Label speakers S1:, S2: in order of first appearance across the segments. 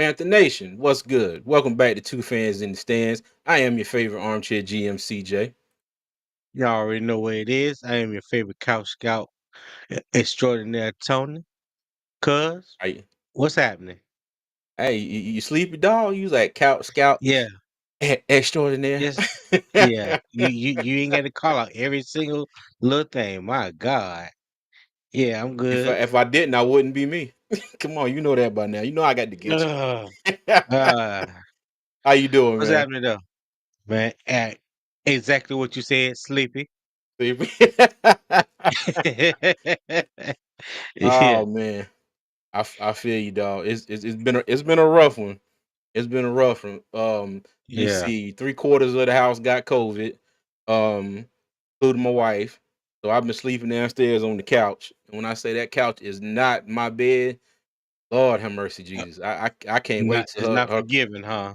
S1: Panther Nation, what's good? Welcome back to Two Fans in the Stands. I am your favorite armchair GM, CJ.
S2: Y'all already know what it is. I am your favorite couch scout extraordinaire, Tony. Cuz,
S1: Hey,
S2: what's happening?
S1: hey, you sleepy dog? You like couch scout
S2: Yeah,
S1: extraordinaire?
S2: yes, yeah. You ain't got to call out every single little thing. My God. Yeah, I'm
S1: if I,
S2: good.
S1: if I didn't, I wouldn't be me. Come on, you know that by now. You know I got to get you.
S2: Ugh. Uh,
S1: How you doing,
S2: what's
S1: man?
S2: happening though, man? Exactly what you said. Sleepy.
S1: Sleepy?
S2: Yeah,
S1: Oh man, I feel you, dog. It's been a rough one. It's been a rough one. Let me
S2: yeah.
S1: see. 3/4 of the house got COVID, um, including my wife. So I've been sleeping downstairs on the couch. And when I say that couch is not my bed, Lord have mercy,
S2: Uh,
S1: Jesus. I can't wait
S2: Not
S1: to
S2: it's not
S1: her
S2: forgiving, huh?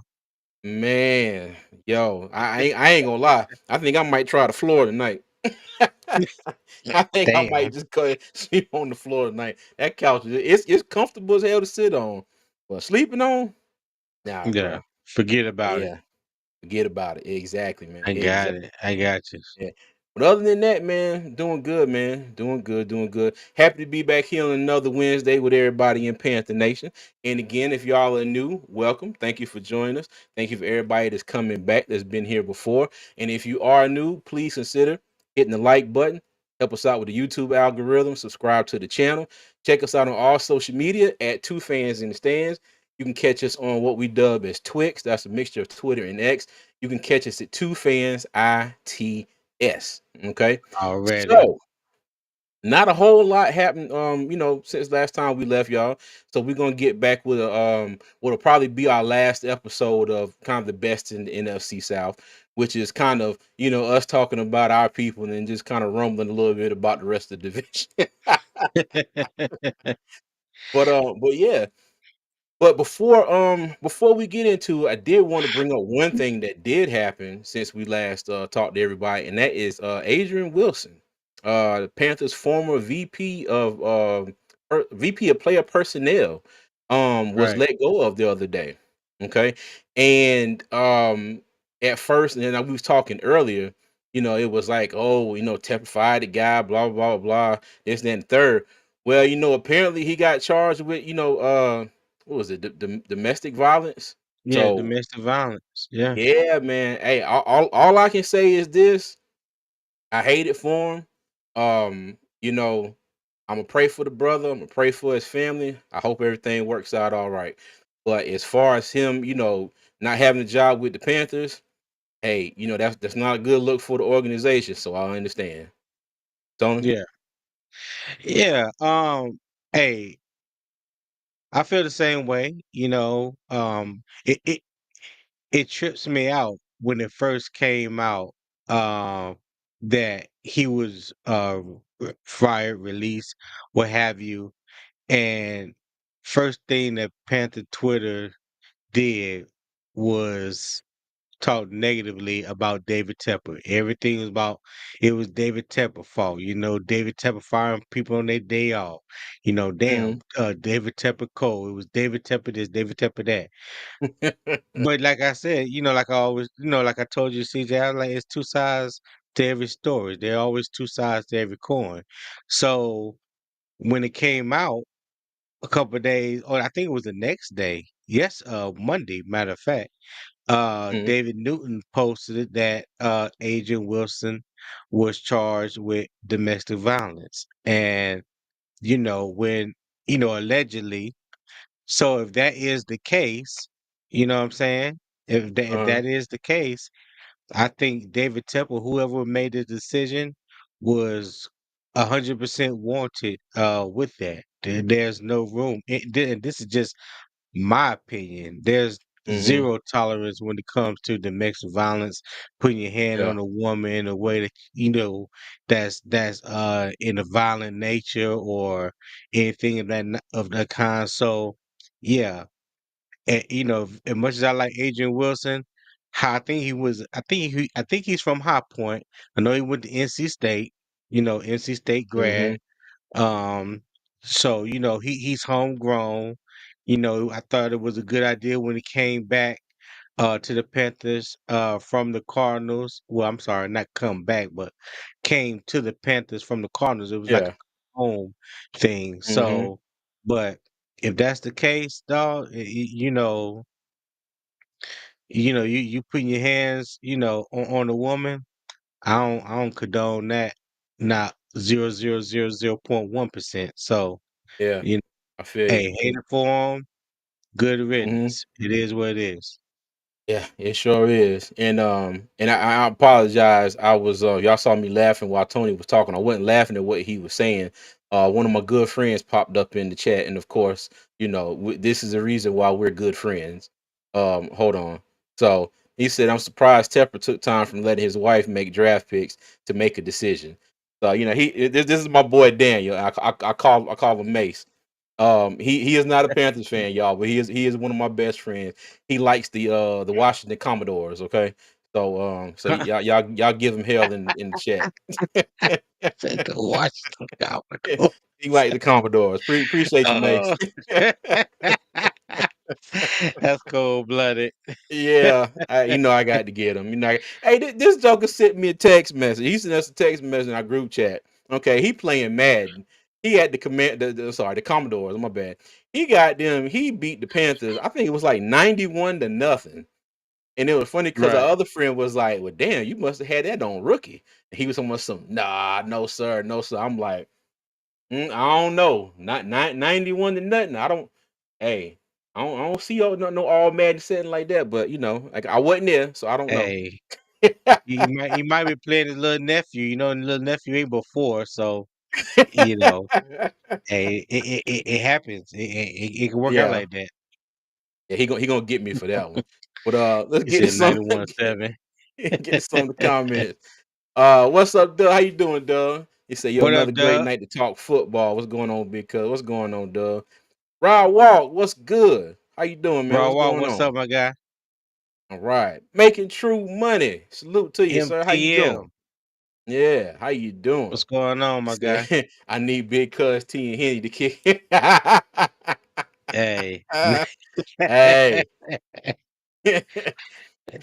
S1: man. Yo, I ain't gonna lie. I think I might try the floor tonight. I think I might
S2: Damn.
S1: just go ahead and sleep on the floor tonight. That couch it's comfortable as hell to sit on, but sleeping on, nah,
S2: Yeah.
S1: bro.
S2: Forget about it.
S1: Yeah. Forget about it. Exactly, man.
S2: I got
S1: Exactly.
S2: it. I got you.
S1: Yeah. But other than that, man, doing good, man. Doing good, doing good. Happy to be back here on another Wednesday with everybody in Panther Nation. And again, if y'all are new, welcome. Thank you for joining us. Thank you for everybody that's coming back that's been here before. And if you are new, please consider hitting the like button. Help us out with the YouTube algorithm. Subscribe to the channel. Check us out on all social media at Two Fans in the Stands. You can catch us on what we dub as Twix. That's a mixture of Twitter and X. You can catch us at Two Fans ITS. Okay.
S2: Already.
S1: So not a whole lot happened since last time we left y'all. So we're gonna get back with a what'll probably be our last episode of kind of the best in the NFC South, which is kind of us talking about our people and then just kind of rumbling a little bit about the rest of the division. But yeah, but before we get into it, I did want to bring up one thing that did happen since we last talked to everybody, and that is Adrian Wilson, the Panthers' former VP of player personnel, was
S2: Right.
S1: let go of the other day. Okay, and at first, and then we was talking earlier, it was like, oh, Tepper fired the guy, blah blah blah blah, this, that, and the third. Well, apparently he got charged with, what was it? Domestic violence.
S2: Yeah,
S1: So
S2: domestic violence. Yeah.
S1: yeah, man. Hey, all I can say is this: I hate it for him. I'm gonna pray for the brother. I'm gonna pray for his family. I hope everything works out all right. But as far as him, not having a job with the Panthers, hey, that's not a good look for the organization. So I understand. Tony.
S2: Yeah. Yeah. Hey, I feel the same way, it trips me out when it first came out, that he was fired, released, what have you. And first thing that Panther Twitter did was talk negatively about David Tepper. Everything was about it was David Tepper fault. David Tepper firing people on their day off.
S1: Mhm.
S2: David Tepper Cole. It was David Tepper this, David Tepper that. But like I said, like I always, like I told you, CJ, I was like, it's two sides to every story. There are always two sides to every coin. So when it came out a couple of days, or I think it was the next day, yes, Monday, matter of fact.
S1: Mhm.
S2: David Newton posted that Adrian Wilson was charged with domestic violence. And, when, allegedly, so if that is the case, you know what I'm saying? If that
S1: Uh-huh.
S2: is the case, I think David Tepper, whoever made the decision, was 100% warranted with that. There's no room. And this is just my opinion. There's
S1: Mhm.
S2: zero tolerance when it comes to domestic violence, putting your hand
S1: Yeah.
S2: on a woman in a way that that's in a violent nature or anything of that kind. So yeah, and as much as I like Adrian Wilson, how I think he's from High Point. I know he went to NC State, NC State grad.
S1: Mhm.
S2: Um, so he's homegrown. I thought it was a good idea when he came back to the Panthers from the Cardinals. Well, I'm sorry, not come back, but came to the Panthers from the Cardinals. It was like
S1: Yeah.
S2: a home thing.
S1: Mm-hmm.
S2: So, but if that's the case, dog, you putting your hands, on a woman. I don't condone that. Not 0.1%. So,
S1: Yeah.
S2: you know,
S1: I feel you.
S2: hey, hate it for 'em, good
S1: Mm-hmm.
S2: riddance. It is what it is.
S1: Yeah, it sure is. And I apologize. I was y'all saw me laughing while Tony was talking. I wasn't laughing at what he was saying. One of my good friends popped up in the chat, and of course, this is the reason why we're good friends. Hold on. So he said, "I'm surprised Tepper took time from letting his wife make draft picks to make a decision." So this is my boy Daniel. I call him Mace. He is not a Panthers fan, y'all, but he is one of my best friends. He likes the Washington Commodores. Okay, so y'all give him hell in the chat.
S2: Said the Washington Commodore.
S1: He like the Commodores. Appreciate you, Mace.
S2: Oh, that's cold blooded.
S1: Yeah, I got to get him. Hey, this joker sent me a text message. He sent us a text message in our group chat. Okay, he playing Madden. He had the Commodores. My bad. He got them. He beat the Panthers. I think it was like 91-0. And it was funny because our
S2: Right.
S1: other friend was like, "Well, damn, you must have had that on rookie." And he was almost some, "Nah, no sir, no sir." I'm like, I don't know. Not 91-0. I don't. Hey, I don't see no all Madden setting like that. But like I wasn't there, so I don't know.
S2: Hey, he might be playing his little nephew. And little nephew ain't before, so you know, hey, it happens. It can work out
S1: Yeah,
S2: like that.
S1: yeah. He gonna get me for that one. But let's
S2: He
S1: get to
S2: said
S1: some
S2: 91-7.
S1: get to some of the comments. What's up, Doug? How you doing, Doug? He said, "Yo,
S2: What
S1: another
S2: up,
S1: great
S2: Doug?
S1: night to talk football. What's going on, Big Cuz? What's going on, Doug? Rod Walk, what's good? How you doing, man?
S2: Raw
S1: What's
S2: Walk,
S1: going
S2: what's up,
S1: on?
S2: my guy?
S1: All right, making true money. Salute to you, sir. How you doing?
S2: MTM,
S1: Yeah, how you doing?
S2: what's going on,
S1: He
S2: my guy?
S1: said, "I need Big Cuz T and Henny to kick."
S2: Hey,
S1: Hey,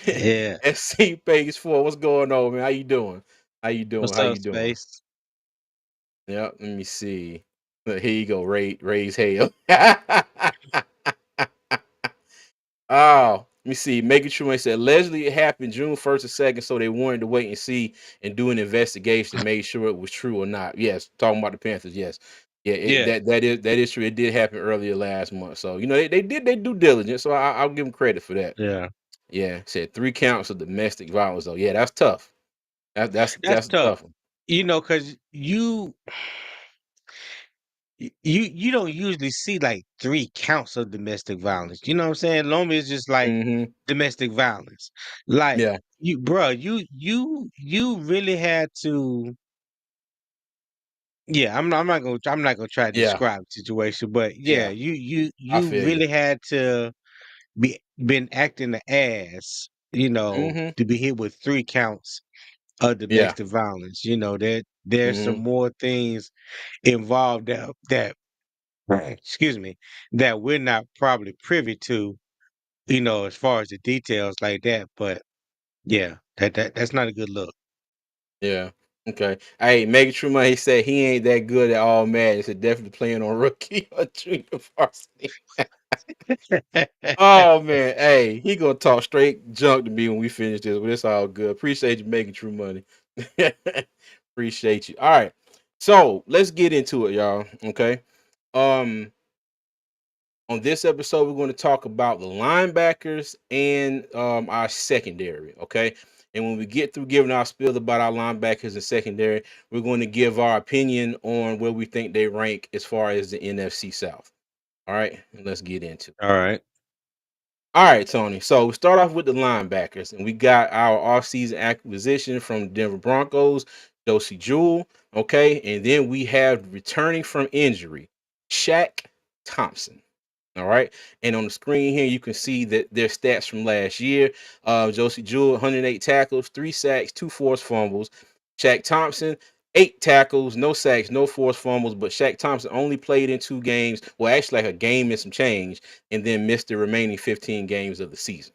S2: yeah.
S1: SC Page 4. What's going on, man? How you doing? How you doing?
S2: What's
S1: How
S2: up,
S1: you doing?
S2: Space?
S1: Yeah, let me see. Look, here you go. Raise hell. Oh, let me see. Making sure I said allegedly it happened June 1st or 2nd, so they wanted to wait and see and do an investigation to make sure it was true or not. Yes, talking about the Panthers. Yes, yeah,
S2: Yeah,
S1: that is true. It did happen earlier last month, so they did their due diligence. So I'll give them credit for that.
S2: yeah.
S1: Yeah, said 3 counts of domestic violence though. Yeah, that's tough.
S2: That's
S1: That's a
S2: tough.
S1: tough one.
S2: Because you don't usually see like 3 counts of domestic violence. You know what I'm saying? Normally it's just like
S1: Mm-hmm.
S2: domestic violence. Like
S1: Yeah,
S2: you really had to. Yeah, I'm not gonna try to
S1: yeah.
S2: describe the situation, but yeah,
S1: Yeah. I
S2: you
S1: feel you.
S2: really had to been acting the ass,
S1: Mm-hmm.
S2: to be hit with 3 counts of
S1: Yeah.
S2: domestic violence. There's some
S1: Mm-hmm.
S2: more things involved that excuse me, that we're not probably privy to, as far as the details like that. But yeah, that's not a good look.
S1: Yeah. Okay. Hey, Megan Truman, he said he ain't that good at all Madden. He said definitely playing on rookie or junior varsity. Oh man, hey, he gonna talk straight junk to me when we finish this, but it's all good. Appreciate you making true money. Appreciate you. All right. So let's get into it, y'all. Okay. Um, on this episode, we're going to talk about the linebackers and our secondary. Okay. And when we get through giving our spiel about our linebackers and secondary, we're going to give our opinion on where we think they rank as far as the NFC South. All right. And let's get into it.
S2: All right.
S1: All right, Tony. So we start off with the linebackers, and we got our offseason acquisition from the Denver Broncos, Josie Jewell. Okay. And then we have returning from injury, Shaq Thompson. All right. And on the screen here, you can see that their stats from last year. Josie Jewell, 108 tackles, 3 sacks, 2 forced fumbles. Shaq Thompson, 8 tackles, no sacks, no forced fumbles, but Shaq Thompson only played in 2 games. Well, actually like a game and some change, and then missed the remaining 15 games of the season.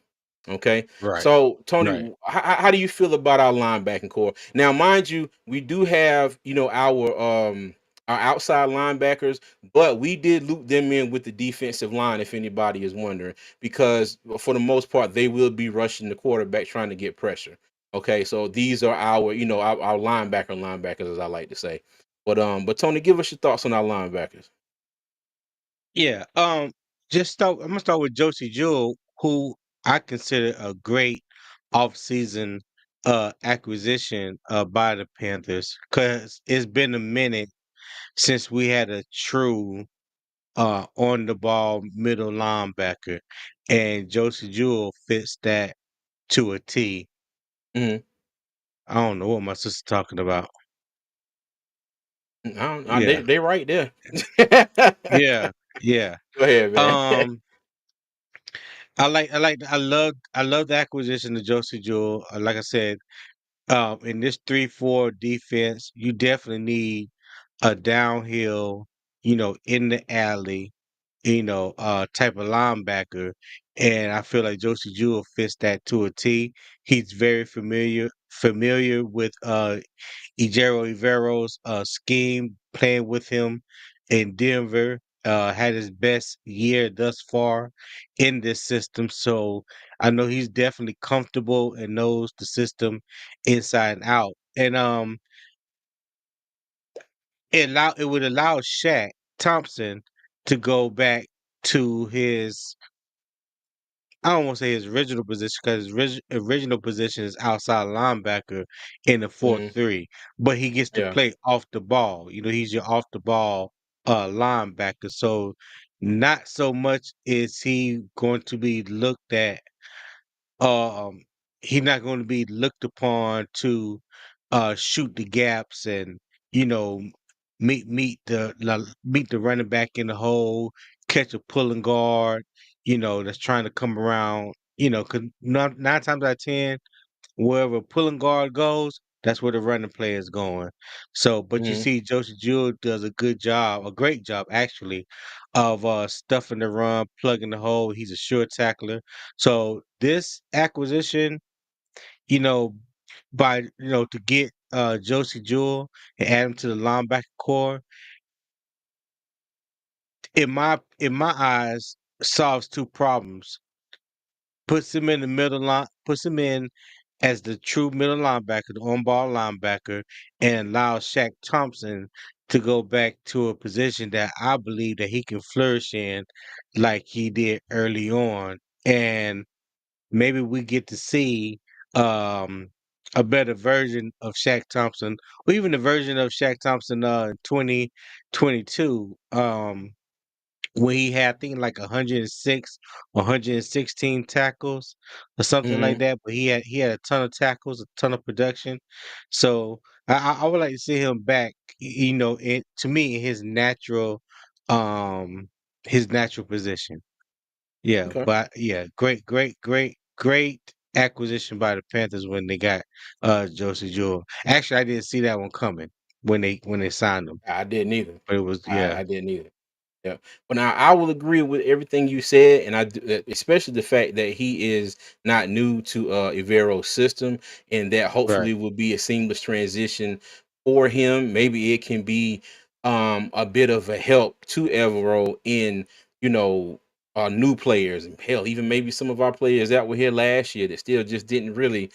S1: Okay.
S2: Right.
S1: So, Tony,
S2: Right.
S1: how do you feel about our linebacking core? Now, mind you, we do have, our outside linebackers, but we did loop them in with the defensive line, if anybody is wondering, because for the most part, they will be rushing the quarterback trying to get pressure. Okay, so these are our, our linebackers, as I like to say. But Tony, give us your thoughts on our linebackers.
S2: Yeah. Just start. I'm gonna start with Josie Jewell, who I consider a great off-season acquisition by the Panthers, because it's been a minute since we had a true on the ball middle linebacker, and Josie Jewell fits that to a T.
S1: Hmm.
S2: I don't know what my sister talking about.
S1: I don't,
S2: Yeah.
S1: they right there.
S2: Yeah. Yeah.
S1: Go ahead, man.
S2: Um, I love the acquisition of Josie Jewell. Like I said, in this 3-4 defense, you definitely need a downhill, in the alley, type of linebacker. And I feel like Josie Jewell fits that to a T. He's very familiar with Ejiro Evero's scheme, playing with him in Denver. Had his best year thus far in this system. So I know he's definitely comfortable and knows the system inside and out. And it would allow Shaq Thompson to go back to his, I don't want to say his original position, because his original position is outside linebacker in the four
S1: Hmm.
S2: three, but he gets to
S1: Yeah.
S2: play off the ball. He's your off the ball linebacker. So not so much is he going to be looked at, um he's not going to be looked upon to shoot the gaps and you know meet the running back in the hole, catch a pulling guard, that's trying to come around, because nine times out of ten, wherever a pulling guard goes, that's where the running play is going. So, but you
S1: Hmm.
S2: see, Josie Jewell does a good job, a great job actually, of stuffing the run, plugging the hole. He's a sure tackler. So this acquisition, you know, by to get Josie Jewell and add him to the linebacker core, in my eyes, solves two problems. Puts him in the middle line, puts him in as the true middle linebacker, the on-ball linebacker, and allows Shaq Thompson to go back to a position that I believe that he can flourish in, like he did early on. And maybe we get to see um, a better version of Shaq Thompson, or even the version of Shaq Thompson in 2022. When he had, I think, like 106, 116 tackles or something like
S1: Hmm.
S2: that. But he had a ton of tackles, a ton of production. So I would like to see him back. To me, um, his natural position. Yeah,
S1: Okay.
S2: but yeah, great, great, great, great acquisition by the Panthers when they got Josie Jewell. Actually, I didn't see that one coming when they signed him,
S1: I didn't either.
S2: but it was, yeah,
S1: I didn't either. Yeah, but now I will agree with everything you said, and especially the fact that he is not new to Ivero's system, and that
S2: right,
S1: hopefully will be a seamless transition for him. Maybe it can be a bit of a help to Evero in you know new players, and hell, even maybe some of our players that were here last year that still just didn't really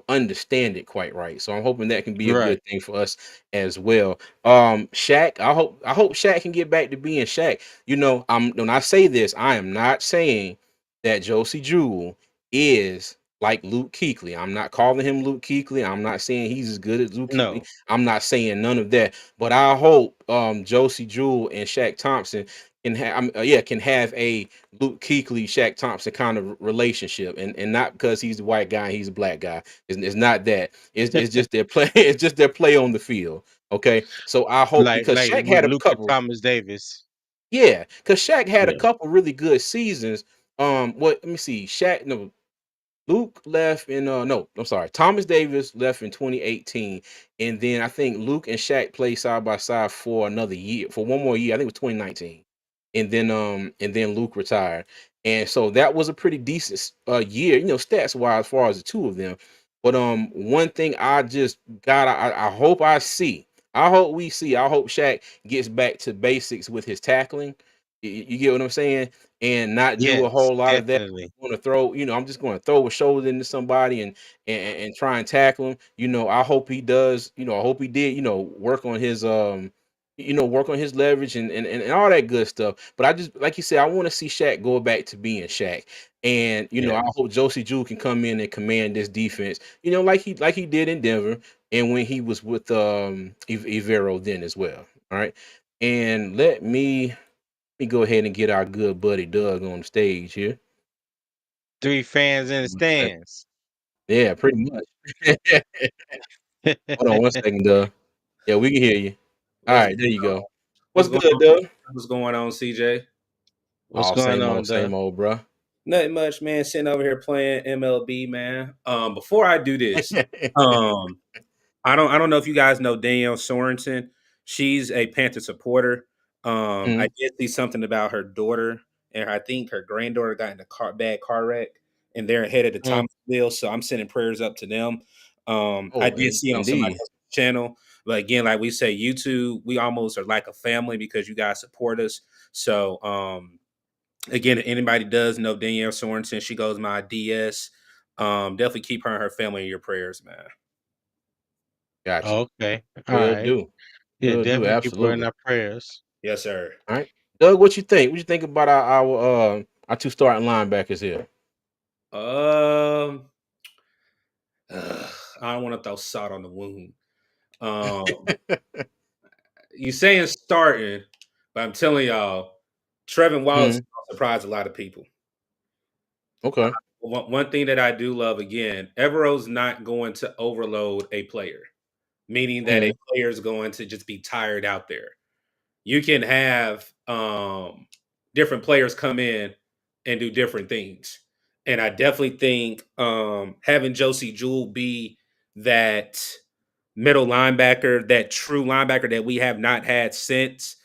S1: understand it quite right. So I'm hoping that can be a
S2: right.
S1: good thing for us as well. Shaq, I hope Shaq can get back to being Shaq. When I say this, I am not saying that Josie Jewell is like Luke Kuechly. I'm not calling him Luke Kuechly. I'm not saying he's as good as Luke Kuechly.
S2: No,
S1: I'm not saying none of that. But I hope Josie Jewell and Shaq Thompson can have a Luke Kuechly, Shaq Thompson kind of relationship, and not because he's the white guy and he's a black guy. It's not that. It's just their play. It's just their play on the field. Okay, so I hope because
S2: like
S1: Shaq
S2: with
S1: had a
S2: Luke and
S1: couple.
S2: Thomas Davis.
S1: Yeah, because Shaq had a
S2: Yeah,
S1: couple really good seasons. What? Let me see. Shaq. No. Luke left in no, I'm sorry. Thomas Davis left in 2018, and then I think Luke and Shaq played side by side for another year, for one more year. I think it was 2019, and then Luke retired, and so that was a pretty decent year, stats wise, as far as the two of them. But one thing I just got, I hope I see, I hope we see, I hope Shaq gets back to basics with his tackling. You get what I'm saying, and not do a
S2: Yes,
S1: whole lot of that
S2: definitely.
S1: going to throw, I'm just going to throw a shoulder into somebody and try and tackle him. I hope he does, I hope he did, work on his work on his leverage and all that good stuff. But I just like you said, I want to see Shaq go back to being Shaq. And I
S2: Yes.
S1: hope Josie Jewell can come in and command this defense, like he did in Denver and when he was with Evero then as well. All right. And let me go ahead and get our good buddy Doug on the stage here.
S2: Three fans in the stands.
S1: Yeah, pretty much. Hold on one second, Doug. Yeah, we can hear you. All
S3: What's
S1: right, there you go.
S3: what's
S1: What's
S3: going
S1: good,
S3: on?
S1: Doug?
S3: What's going on, CJ?
S2: What's
S1: Oh,
S2: going on,
S1: same
S2: Doug?
S1: old, bro.
S3: Nothing much, man. Sitting over here playing MLB, man. Before I do this, um, I don't know if you guys know Danielle Sorensen. She's a Panther supporter. I
S1: Mhm.
S3: did see something about her daughter, and I think her granddaughter got in a bad car wreck, and they're headed to
S2: Mm.
S3: Thomasville. So I'm sending prayers up to them. I
S1: Oh,
S3: did see it on somebody
S1: indeed.
S3: else's channel, but again, like we say, YouTube, we almost are like a family because you guys support us. So again, if anybody does know Danielle Sorensen, she goes my DS. Definitely keep her and her family in your prayers, man.
S1: Got you.
S2: Okay. All
S1: Will
S2: right.
S1: do.
S2: Yeah,
S1: Will do.
S2: definitely keep her in
S1: Absolutely.
S2: our prayers.
S3: Yes, sir.
S1: All right. Doug, what you think? What you think about our two starting linebackers here?
S3: Um, I don't want to throw salt on the wound. Um, you saying starting, but I'm telling y'all, Trevin Wallace is
S1: Mhm.
S3: gonna surprise a lot of people.
S1: Okay.
S3: One thing that I do love again, Evero's not going to overload a player, meaning that a
S1: Mhm.
S3: player is going to just be tired out there. You can have different players come in and do different things. And I definitely think having Josie Jewell be that middle linebacker, that true linebacker that we have not had since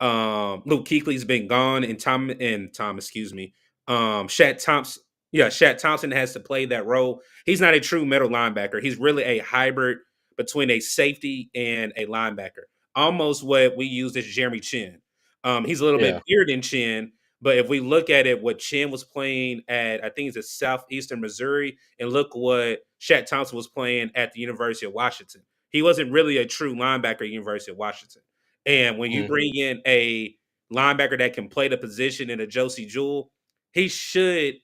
S3: Luke Kuechly's been gone, and Tom, excuse me. Shat Thompson, yeah, Shat Thompson has to play that role. He's not a true middle linebacker. He's really a hybrid between a safety and a linebacker. Almost what we used as Jeremy Chin. He's a little
S1: Yeah.
S3: bit bigger than Chin, but if we look at it, what Chin was playing at, I think it's at Southeastern Missouri, and look what Shat Thompson was playing at the University of Washington. He wasn't really a true linebacker at University of Washington. And when you
S1: Mhm.
S3: bring in a linebacker that can play the position in a Josie Jewell, he should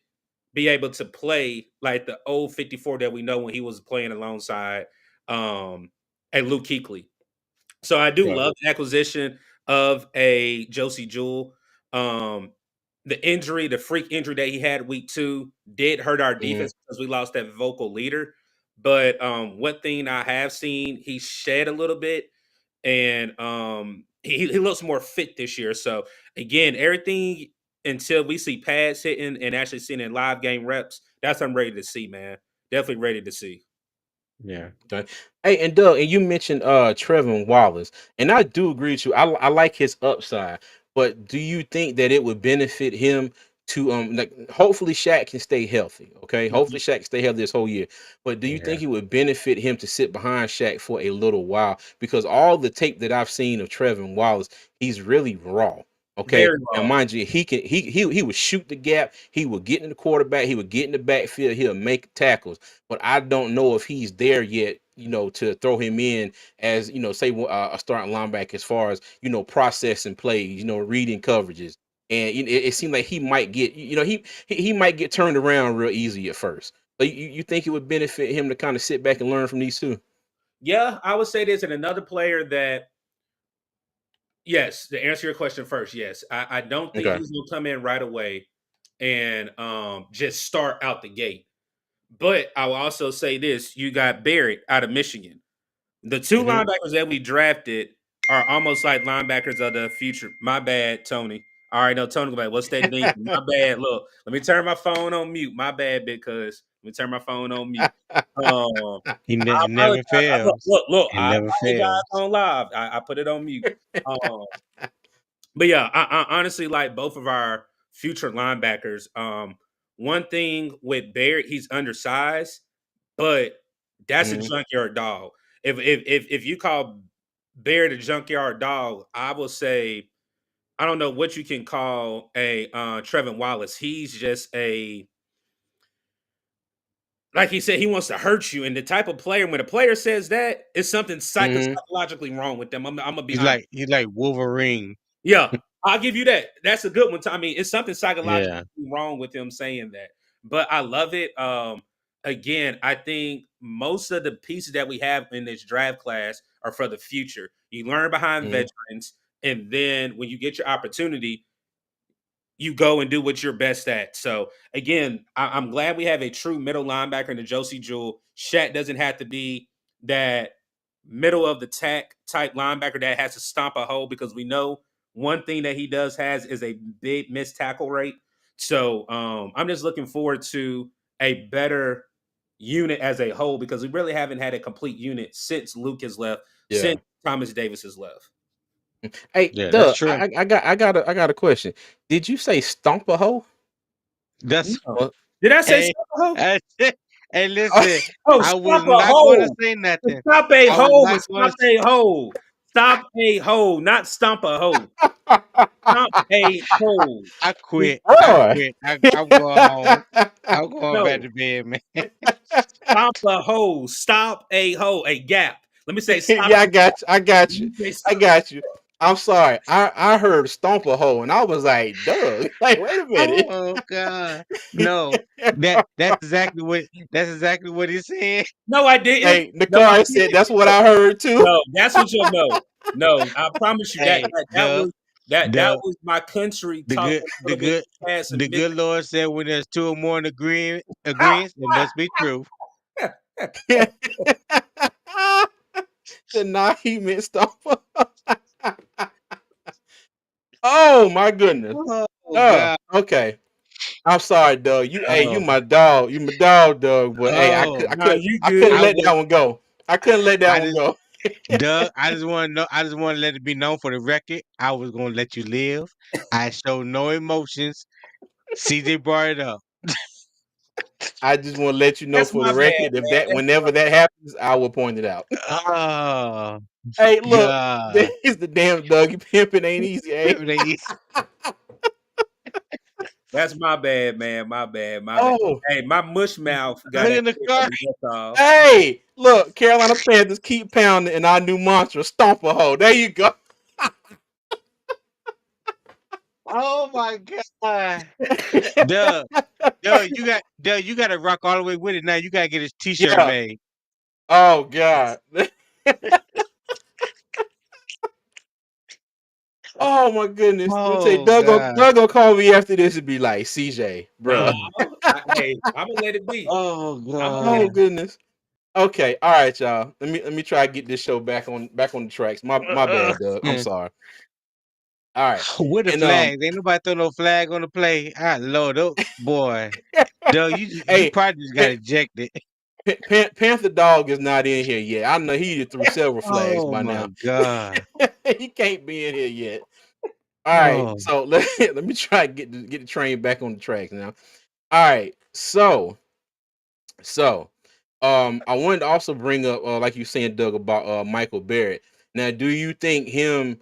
S3: be able to play like the old 54 that we know when he was playing alongside um a Luke Kuechly. So I do
S1: Right.
S3: love the acquisition of a Josie Jewell. Um the injury, the freak injury that he had week 2 did hurt our
S1: Mhm.
S3: defense because we lost that vocal leader. But one thing I have seen, he shed a little bit and he looks more fit this year. So again, everything until we see pads hitting and actually seeing in live game reps, that's what I'm ready to see, man. Definitely ready to see.
S2: Yeah.
S1: Okay. Hey, and Doug, and you mentioned Trevin Wallace, and I do agree with you. I like his upside, but do you think that it would benefit him to like hopefully Shaq can stay healthy? Okay, hopefully
S3: Mhm.
S1: Shaq can stay healthy this whole year. But do you
S2: Yeah.
S1: think it would benefit him to sit behind Shaq for a little while? Because all the tape that I've seen of Trevin Wallace, he's really raw. Okay.
S3: Very
S1: Now,
S3: raw.
S1: mind you, he would shoot the gap, he would get in the quarterback, he would get in the backfield, he'll make tackles, but I don't know if he's there yet, to throw him in as, say a starting linebacker as far as, processing plays, reading coverages. And it seemed like he might get, he might get turned around real easy at first. But you think it would benefit him to kind of sit back and learn from these two?
S3: Yeah, I would say this and another player that yes, to answer your question first, yes. I don't think
S1: Okay.
S3: he's gonna come in right away and just start out the gate. But I will also say this: you got Barrett out of Michigan. The two
S1: Hmm.
S3: linebackers that we drafted are almost like linebackers of the future. My bad, Tony. All right, no, Tony, like, what's that name? My bad. Look, let me turn my phone on mute. My bad, because let me turn my phone on mute. I
S2: never
S3: apologize.
S2: fails.
S3: Look,
S2: It
S3: I
S2: never
S3: apologize
S2: fails.
S3: on live. I put it on mute. Um, but yeah, I honestly like both of our future linebackers. One thing with Barrett, he's undersized, but that's a
S1: Mhm.
S3: junkyard dog. If you call Barrett a junkyard dog, I will say I don't know what you can call a Trevin Wallace. He's just a like he said, he wants to hurt you. And the type of player, when a player says that, it's something
S1: Mhm.
S3: psychologically wrong with them. I'm gonna be
S2: He's
S3: honest.
S2: like Wolverine.
S3: Yeah, I'll give you that. That's a good one. I mean, it's something psychologically
S2: Yeah.
S3: wrong with him saying that, but I love it. Again, I think most of the pieces that we have in this draft class are for the future. You learn behind
S1: Mhm.
S3: veterans, and then when you get your opportunity, you go and do what you're best at. So again, I'm glad we have a true middle linebacker in the Josie Jewell. Shat doesn't have to be that middle of the tack type linebacker that has to stomp a hole, because we know one thing that he does has is a big missed tackle rate. So I'm just looking forward to a better unit as a whole, because we really haven't had a complete unit since Luke has left,
S1: Yeah.
S3: since Thomas Davis has left.
S1: Hey,
S2: Yeah, that's
S1: Doug,
S2: true.
S1: I got a question. Did you say stomp a hoe?
S2: That's
S3: No.
S1: Or-
S3: Did I say
S2: hey,
S3: stop a hoe?
S2: hey, listen,
S3: Oh,
S2: I was
S3: stop a
S2: not going to
S3: hole.
S2: say nothing.
S3: Stop a
S2: I was
S3: hole,
S2: not
S3: but
S2: going
S3: stop
S2: to.
S3: a hole. Stop a hole, not stomp a hole. Stomp a hole.
S2: I quit. I
S1: Boy.
S2: quit. I'm going home. I'm going back
S3: No,
S2: to bed, man.
S3: stomp a hole. Stop a hole. A gap. Let me say stop.
S1: Yeah, I got you. I got
S3: Let
S1: you.
S3: me say
S1: I
S3: stop.
S1: got you. I'm sorry. I heard stomp a hoe and I was like, Doug. Like, wait a minute.
S2: Oh God, no. That's exactly what he said.
S3: No, I didn't.
S1: Hey,
S3: No, I
S1: Nicole said
S3: didn't.
S1: that's what
S3: No,
S1: I heard too.
S3: no, that's what you know. No, I promise you that
S2: Hey,
S3: that was that
S2: the
S3: was my country
S2: the
S3: talking
S2: good
S3: a
S2: the
S3: little bit
S2: good
S3: fast
S2: the
S3: and
S2: good Lord said when there's two or more in agreements, it must be true.
S1: The nah, he meant stomp. Oh my goodness.
S2: Oh God.
S1: Okay. I'm sorry, Doug. You
S2: Oh,
S1: my dog. You my dog, Doug. But hey,
S2: oh.
S3: Nah, you
S1: I couldn't
S3: good.
S2: I
S1: let
S2: was
S1: that one go. I couldn't let that
S2: I
S1: one
S2: just
S1: go.
S2: Doug, I just want to know. I just want to let it be known for the record. I was gonna let you live. I show no emotions. CJ brought it up.
S1: I just want to let you know
S3: That's
S1: for the
S3: my bad,
S1: record, if
S3: man.
S1: that whenever that happens, I will point it out.
S2: Oh
S1: Hey, look,
S2: God.
S1: this is the damn Dougie pimping ain't easy, eh?
S3: That's my bad, man. My bad. My bad.
S1: Oh,
S3: Hey, my mush mouth got
S2: Look
S3: that
S2: in the
S3: shit
S2: car.
S3: from that's all.
S1: hey, look, Carolina Panthers keep pounding, and our new mantra, stomp a hoe. There you go.
S2: Oh my God. Duh. Duh, you gotta rock all the way with it now. You gotta get a t-shirt
S1: Yeah.
S2: made.
S1: Oh God. Oh my goodness. Let me tell you,
S2: Oh God.
S1: Doug gonna call me after this and be like, CJ,
S3: No,
S1: bruh.
S3: hey, I'm gonna let it be.
S2: Oh
S3: I'm gonna let
S1: Oh
S3: it
S2: God.
S1: goodness. Okay, all right, y'all. Let me try to get this show back on the tracks. My bad, Doug. I'm sorry. All right.
S2: With the
S1: And
S2: flags. Ain't nobody throw no flag on the play. Ah Lord, oh, boy. Duh, you
S1: hey,
S2: probably just got
S1: Pan-
S2: ejected.
S1: Panther Dog is not in here yet. I know he threw several flags
S2: Oh
S1: by
S2: my
S1: now.
S2: God.
S1: He can't be in here yet. All right,
S2: Oh.
S1: so let me try to get the train back on the tracks now. All right, so I wanted to also bring up, like you saying, Doug, about Michael Barrett. Now, do you think him?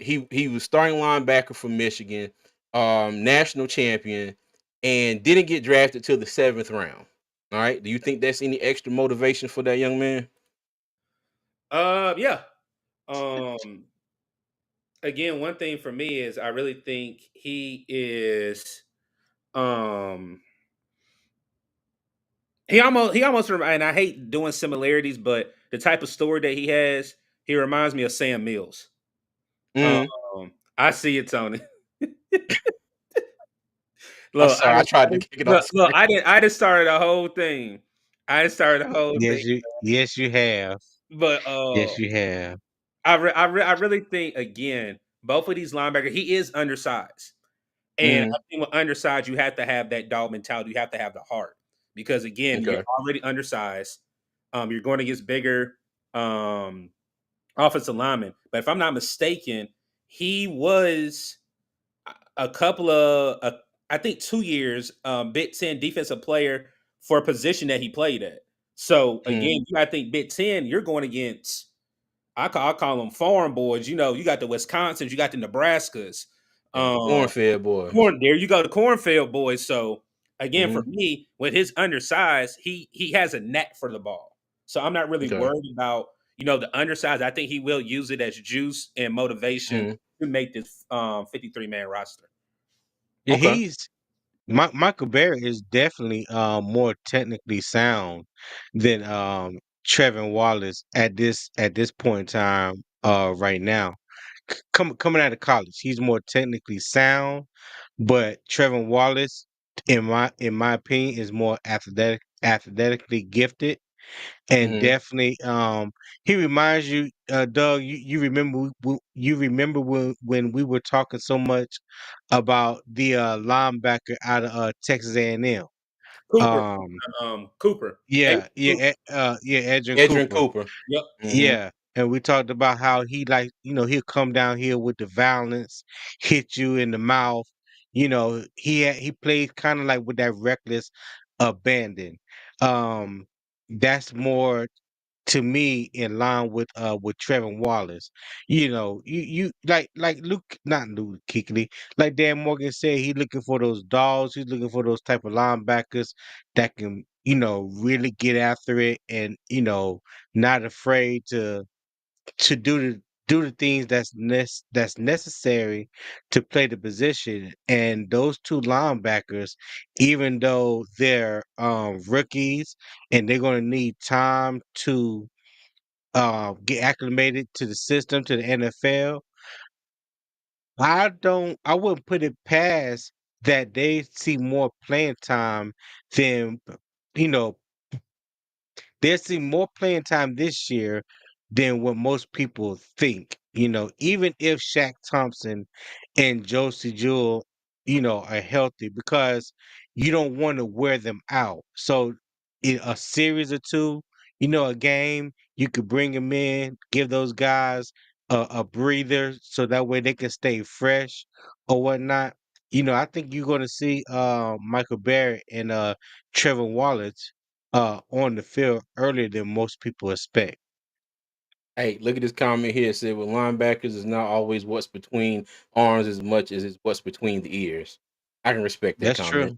S1: He was starting linebacker for Michigan, national champion, and didn't get drafted till the 7th round. All right, do you think that's any extra motivation for that young man?
S3: Yeah. Um again, one thing for me is I really think he is um and I hate doing similarities, but the type of story that he has, he reminds me of Sam Mills. Um
S1: Mm,
S3: I see it, Tony.
S1: I'm
S3: Look,
S1: sorry, I tried to kick it off the
S3: look,
S1: screen.
S3: I just started the whole thing. I just started the whole thing.
S2: Yes you have.
S3: But
S2: Yes you have.
S3: I really think again. both of these linebackers, he is undersized. And
S1: Mm-hmm.
S3: I think with undersized, you have to have that dog mentality. You have to have the heart because again, you're
S1: Okay.
S3: already undersized. You're going against bigger offensive linemen. But if I'm not mistaken, he was a couple of I think 2 years Big Ten defensive player for a position that he played at. So
S1: Mm-hmm.
S3: again, you got to think Big Ten. You're going against I call them foreign boys. You know, you got the Wisconsins, you got the Nebraskas.
S1: Yeah, the
S3: Um,
S1: corn-fed boys.
S3: there you go, the cornfield boys. So again, for
S1: Mm-hmm.
S3: me, with his undersized, he has a knack for the ball. So I'm not really
S1: Okay.
S3: worried about the undersized. I think he will use it as juice and motivation
S1: Mm-hmm.
S3: to make this 53 man roster.
S2: Yeah,
S1: Okay.
S2: Michael Barrett is definitely more technically sound than Trevin Wallace at this point in time right now. Coming out of college, he's more technically sound, but Trevin Wallace, in my opinion, is more athletically gifted, and
S1: Mm-hmm.
S2: definitely he reminds you, Doug. You remember when we were talking so much about the linebacker out of Texas A&M.
S3: Cooper,
S2: Um,
S3: Cooper,
S2: yeah,
S3: Adrian Cooper.
S2: yeah, Adrian
S1: Adrian
S2: Cooper.
S1: Cooper.
S3: Yep.
S1: Mm-hmm.
S2: Yeah, and we talked about how he, like, he'll come down here with the violence, hit you in the mouth. He plays kind of like with that reckless abandon. Um, that's more to me in line with Trevor Wallace. You like Luke, not Luke Kuechly, like Dan Morgan said, he's looking for those dogs. He's looking for those type of linebackers that can really get after it, and not afraid to do the things that's necessary to play the position. And those two linebackers, even though they're rookies and they're going to need time to get acclimated to the system, to the NFL, I wouldn't put it past that they see more playing time than you know they'll see more playing time this year than what most people think. Even if Shaq Thompson and Josie Jewell, are healthy, because you don't want to wear them out. So in a series or two, a game, you could bring them in, give those guys a breather so that way they can stay fresh or whatnot. I think you're going to see Michael Barrett and Trevor Wallace on the field earlier than most people expect.
S1: Hey, look at this comment here. It said, "Well, linebackers is not always what's between arms as much as it's what's between the ears." I can respect that
S2: That's
S1: comment.
S2: true.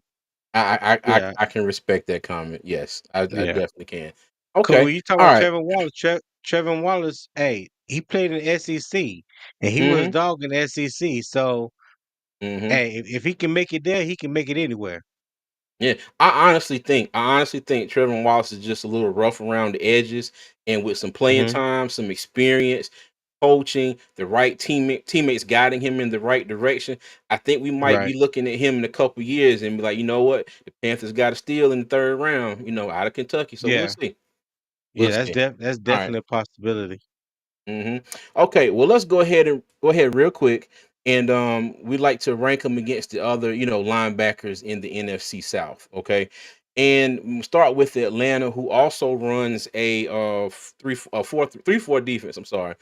S1: I
S2: Yeah,
S1: can respect that comment. Yes, I
S2: yeah.
S1: definitely can.
S2: Cause
S1: Okay.
S2: when you talk
S1: All
S2: about
S1: right.
S2: Trevor Wallace, hey, he played in the SEC and he was
S1: Mm-hmm.
S2: dog in the SEC. So,
S1: Mm-hmm.
S2: hey, if he can make it there, he can make it anywhere.
S1: Yeah, I honestly think Trevor Wallace is just a little rough around the edges, and with some playing
S2: Hmm.
S1: time, some experience, coaching, the right teammates guiding him in the right direction, I think we might
S2: Right.
S1: be looking at him in a couple years and be like, you know what, the Panthers got a steal in the third round, out of Kentucky. So we'll
S2: Yeah.
S1: see. We'll
S2: Yeah. That's
S1: see.
S2: that's
S1: All right.
S2: definitely a possibility.
S1: Okay, well, let's go ahead real quick, and we'd like to rank them against the other, linebackers in the NFC South. Okay, and start with Atlanta, who also runs a 3-4 defense. I'm sorry.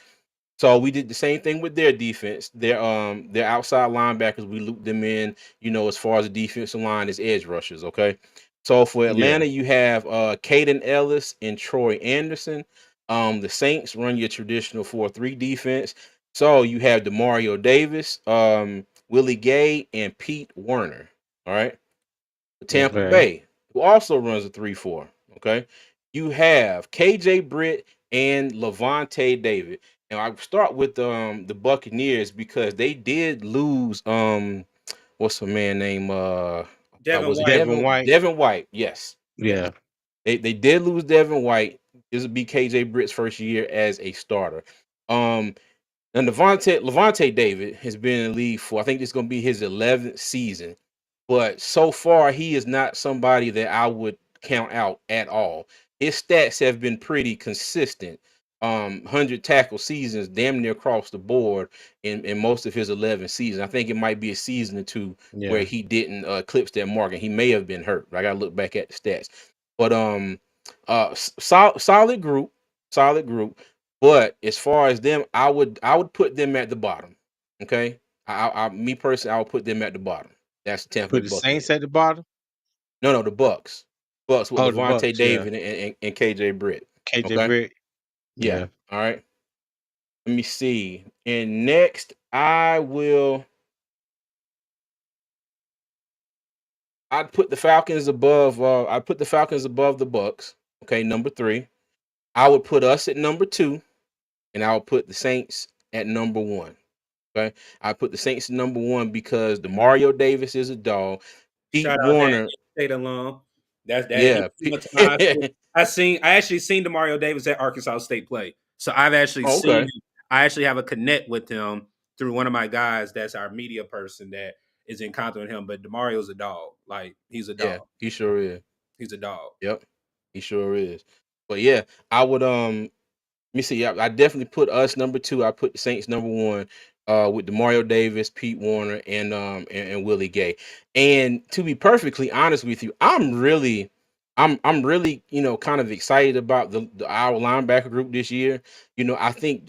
S1: So we did the same thing with their defense. Their outside linebackers, we looped them in, as far as the defensive line as edge rushers. Okay. So for
S2: Yeah.
S1: Atlanta, you have Caden Ellis and Troy Anderson. The Saints run your traditional 4-3 defense. So you have Demario Davis, Willie Gay, and Pete Werner. All right. Tampa
S2: Okay.
S1: Bay, who also runs a 3-4. Okay. You have KJ Britt and Levante David. And I start with the Buccaneers because they did lose what's the man name?
S3: Devin
S1: Was it
S3: White.
S2: Devin
S1: Devin
S2: White.
S1: Devin White? Yes. Yes.
S2: Yeah.
S1: They did lose Devin White. This would be KJ Britt's first year as a starter. Um and Levante David has been in the league for, I think this is gonna be his 11th season. But so far, he is not somebody that I would count out at all. His stats have been pretty consistent. 100 tackle seasons damn near across the board in most of his 11 seasons. I think it might be a season or two where
S2: Yeah.
S1: he didn't eclipse that mark, and he may have been hurt. I gotta look back at the stats. But solid group. But as far as them, I would put them at the bottom. Okay, me personally, I would put them at the bottom. That's the Tampa Bay
S2: Put the Saints
S1: Buccaneers.
S2: at the bottom.
S1: No, the Bucks with
S2: Oh, the
S1: Levante
S2: Bucks. Yeah.
S1: David and KJ Britt.
S2: KJ
S1: Okay,
S2: Britt.
S1: yeah,
S2: Yeah.
S1: all right. Let me see. And next, I'd put the Falcons above. I'd put the Falcons above the Bucks. Okay, number three. I would put us at number two, and I would put the Saints at number one. Okay, I put the Saints at number one because the Mario Davis is a dog. Pete
S3: Shout out that
S1: Warner,
S3: State alum. That's that he
S1: yeah.
S3: went to my high school. I actually seen Demario Davis at Arkansas State play. So I've actually
S1: Oh,
S3: seen
S1: okay,
S3: him. I actually have a connect with him through one of my guys that's our media person that is in contact with him. But Demario's a dog. Like he's a
S1: yeah,
S3: dog.
S1: he sure is.
S3: He's a dog.
S1: Yep, he sure is. But yeah, I would let me see. I definitely put us number two. I put the Saints number one, with Demario Davis, Pete Warner, and Willie Gay. And to be perfectly honest with you, I'm really kind of excited about our linebacker group this year. I think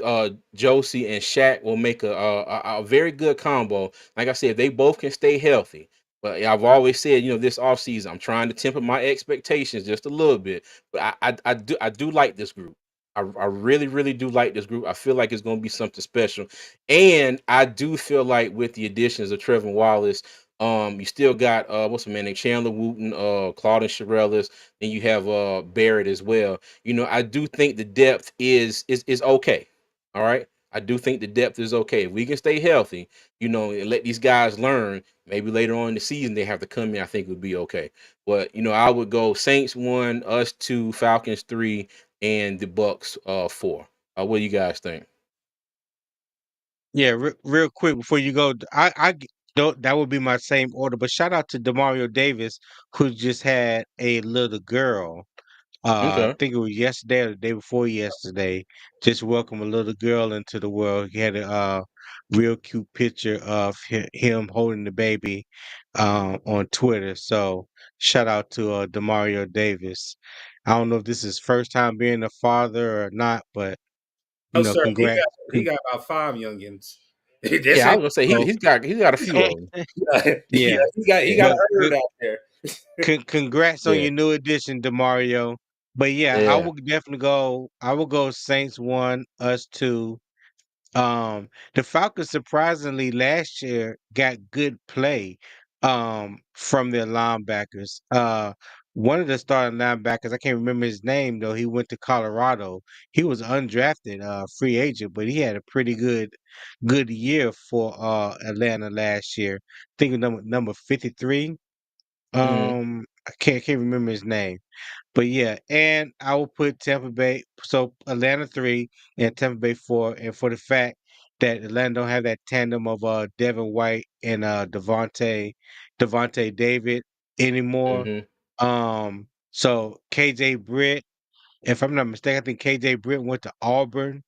S1: Josie and Shaq will make a very good combo. Like I said, if they both can stay healthy. But I've always said, this offseason, I'm trying to temper my expectations just a little bit. But I do like this group. I really, really do like this group. I feel like it's going to be something special. And I do feel like with the additions of Trevor Wallace, you still got what's the man named Chandler Wooten, Claude Shirellis, and you have Barrett as well. I do think the depth is okay. All right. I do think the depth is okay. If we can stay healthy, and let these guys learn, maybe later on in the season they have to come in, I think it would be okay. But I would go Saints one, us two, Falcons three, and the Bucks four. What do you guys think?
S2: Yeah. Real quick before you go, don't. That would be my same order. But shout out to Demario Davis, who just had a little girl. I
S1: Okay.
S2: think it was yesterday or the day before yesterday. Just welcome a little girl into the world. He had a real cute picture of him holding the baby on Twitter. So shout out to Demario Davis. I don't know if this is first time being a father or not, but
S3: Oh, sir, he got
S2: congrats.
S3: he got about 5 youngins. This
S1: Yeah, I
S3: ain't
S1: was gonna say he,
S2: So
S1: he's got a few of them.
S2: yeah,
S3: he got
S2: but
S3: a herd out there.
S2: congrats on
S1: Yeah,
S2: your new addition, Demario. But yeah, I
S1: yeah.
S2: would definitely go. I would go Saints one, us two. The Falcons surprisingly last year got good play from their linebackers. One of the starting linebackers, I can't remember his name though, he went to Colorado. He was undrafted, free agent, but he had a pretty good year for Atlanta last year. I think number 53.
S1: Hmm.
S2: I can't remember his name. But yeah, and I will put Tampa Bay, so Atlanta three and Tampa Bay four, and for the fact that Atlanta don't have that tandem of Devin White and Devontae David anymore.
S1: Hmm.
S2: So KJ Britt, if I'm not mistaken, I think KJ Britt went to Auburn.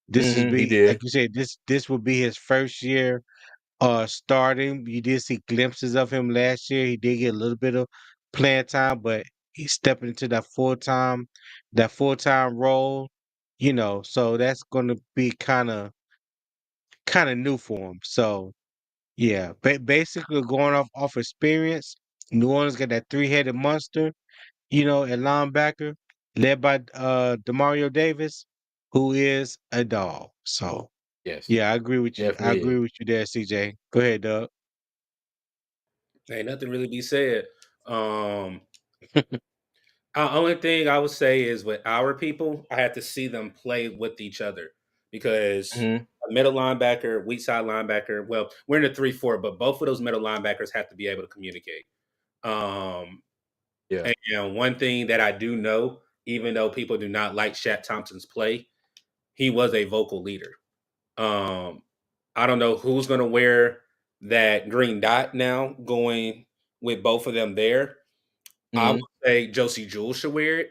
S2: This is
S1: He
S2: be like
S1: did.
S2: you said, this will be his first year starting. You did see glimpses of him last year. He did get a little bit of playing time, but he's stepping into that full time role. So that's going to be kind of new for him. So yeah, basically going off experience, New Orleans got that three-headed monster, at linebacker, led by Demario Davis, who is a dog. So
S1: Yes,
S2: yeah, I agree with you. I
S1: definitely
S2: agree
S1: is.
S2: with you there, CJ. Go ahead, Doug.
S3: Ain't nothing really be said. Um, only thing I would say is with our people, I had to see them play with each other because
S1: Hmm.
S3: a middle linebacker, weak side linebacker. Well, we're in a 3-4, but both of those middle linebackers have to be able to communicate. Um,
S1: Yeah.
S3: and one thing that I do know, even though people do not like Shaq Thompson's play, he was a vocal leader. Um, I don't know who's going to wear that green dot now going with both of them there. I would
S1: Hmm.
S3: say Josie Jewell should wear it.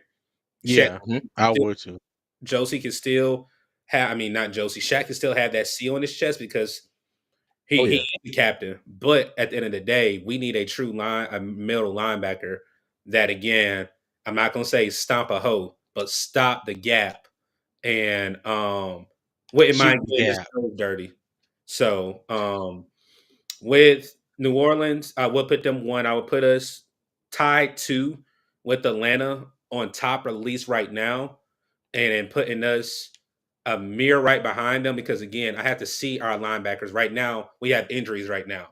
S3: Shaq
S2: Yeah,
S1: Hmm.
S2: I would too.
S3: Josie can still have. I mean, not Josie. Shaq can still have that C on his chest because
S1: Oh
S3: he
S1: yeah.
S3: is the captain. But at the end of the day, we need a true a middle linebacker that again, I'm not gonna say stomp a hoe, but stop the gap and wouldn't
S2: Shoot
S3: mind
S2: the
S3: getting his
S2: gap.
S3: toes dirty. So with New Orleans, I would put them one. I would put us tied two with Atlanta on top, at least right now, and then putting us a mirror right behind them because again, I have to see our linebackers right now. We have injuries right now.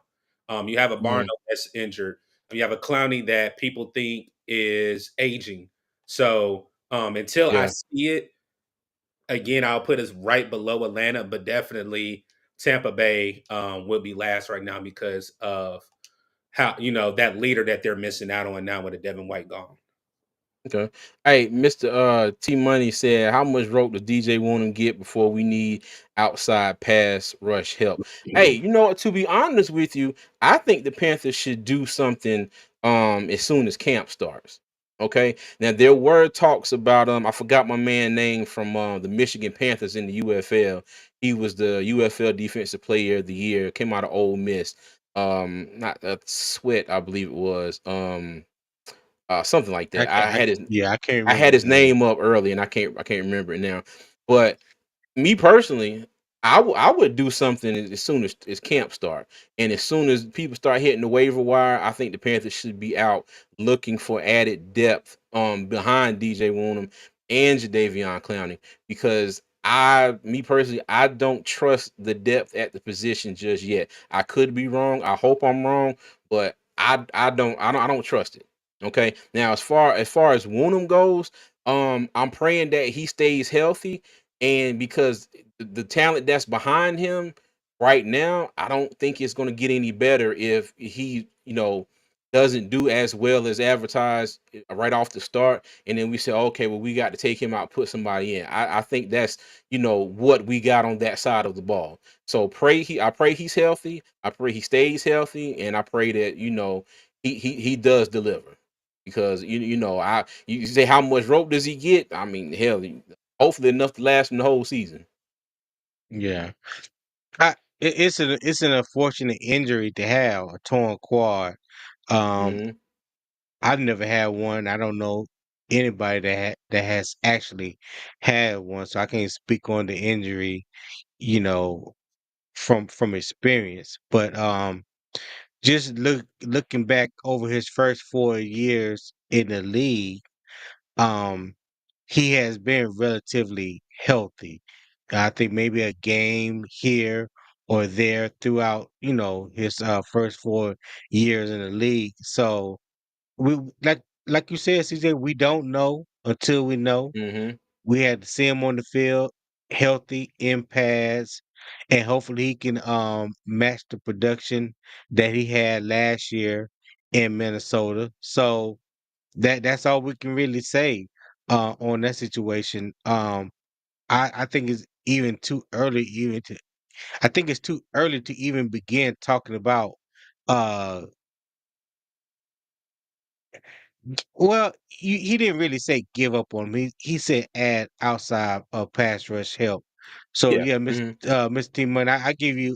S3: You have a Barno
S1: Mm,
S3: that's injured. You have a Clowney that people think is aging. So until I
S1: yeah.
S3: see it again, I'll put us right below Atlanta, but definitely Tampa Bay will be last right now because of how that leader that they're missing out on now with a Devin White gone.
S1: Okay. Hey, Mr. T Money said, how much rope does DJ want to get before we need outside pass rush help? Hey, you know what? To be honest with you, I think the Panthers should do something as soon as camp starts. Okay. Now there were talks about I forgot my man name from the Michigan Panthers in the UFL. He was the UFL Defensive Player of the Year. Came out of Ole Miss. Not Sweat, I believe it was. Something like that.
S2: Yeah, I can't
S1: I
S2: remember
S1: had
S2: his
S1: his
S2: name.
S1: name up early, and I can't remember it now. But me personally, I would do something as soon as camp start, and as soon as people start hitting the waiver wire, I think the Panthers should be out looking for added depth behind DJ Woonem and Jadeveon Clowney because me personally, I don't trust the depth at the position just yet. I could be wrong. I hope I'm wrong, but I don't trust it. Okay. Now as far as Woonem goes, I'm praying that he stays healthy and because the talent that's behind him right now, I don't think it's going to get any better if he, doesn't do as well as advertised right off the start. And then we say, okay, well, we got to take him out, put somebody in. I think that's, what we got on that side of the ball. So I pray he's healthy. I pray he stays healthy. And I pray that, he does deliver because you say how much rope does he get? I mean, hell, hopefully enough to last him the whole season.
S2: Yeah. It's an unfortunate injury to have, a torn quad. Um,
S1: Hmm.
S2: I've never had one. I don't know anybody that has actually had one, so I can't speak on the injury, you know, from experience. But just looking back over his first 4 years in the league, um, he has been relatively healthy. I think maybe a game here or there throughout, his first 4 years in the league. So we like you said, CJ, we don't know until we know.
S1: Hmm.
S2: We had to see him on the field, healthy, in pads, and hopefully he can match the production that he had last year in Minnesota. So that's all we can really say on that situation. I think it's even too early even to I think it's too early to even begin talking about uh well, he didn't really say give up on me. He said add outside pass rush help. So
S1: Yeah.
S2: yeah,
S1: Hmm.
S2: Mr. T Money, I give you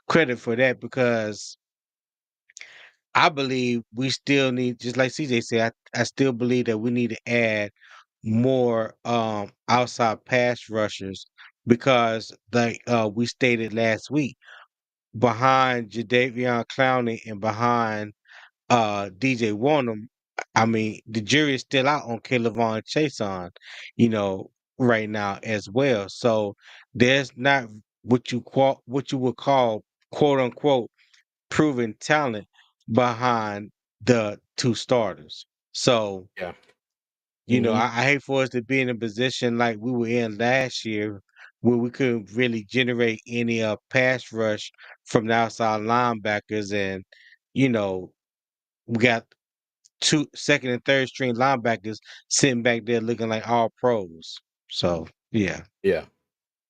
S2: credit for that because I believe we still need, just like CJ said, I still believe that we need to add more outside pass rushers because like we stated last week, behind Jadeveon Clowney and behind DJ Warnham, I mean, the jury is still out on Kaylavon Chason, you know, right now as well. So there's not what you would call quote unquote proven talent behind the two starters. So,
S1: Yeah. Hmm.
S2: I hate for us to be in a position like we were in last year where we couldn't really generate any pass rush from the outside linebackers and you know, we got two second and third string linebackers sitting back there looking like all pros. So yeah.
S1: Yeah.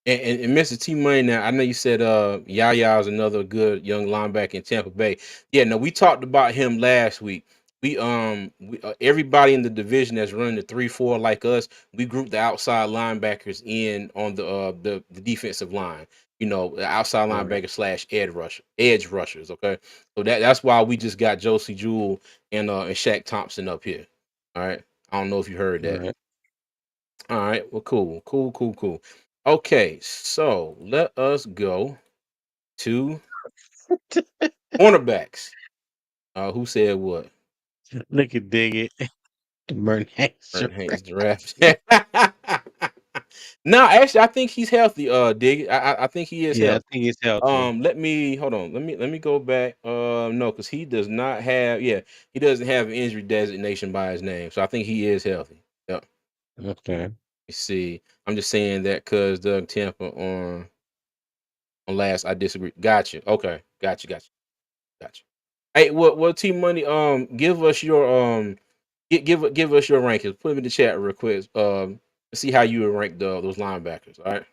S1: And Mr. T Money, now I know you said Yaya is another good young linebacker in Tampa Bay. Yeah, no, we talked about him last week. everybody in the division that's running the 3-4 like us, we group the outside linebackers in on the defensive line. The outside
S2: Right.
S1: linebacker slash edge rushers. Okay, so that's why we just got Josie Jewell and Shaq Thompson up here. All right, I don't know if you heard that.
S2: Right.
S1: All right, well, cool, cool, cool, cool. Okay, so let us go to cornerbacks. Who said what?
S2: Look at dig it. Burn
S1: Burnt Hanks draft. No, actually, I think he's healthy. Dig. I think he is
S2: Yeah, I
S1: healthy.
S2: think it's healthy.
S1: Let me hold on. Let me go back. No, because he does not have. Yeah, he doesn't have an injury designation by his name, so I think he is healthy. Yep.
S2: Okay.
S1: You see, I'm just saying that because Doug Tampa on last, I disagree. Gotcha. Okay. Gotcha. Hey, what Team Money? Give us your give us your rankings. Put them in the chat real quick. Let's see how you would rank those linebackers. All right.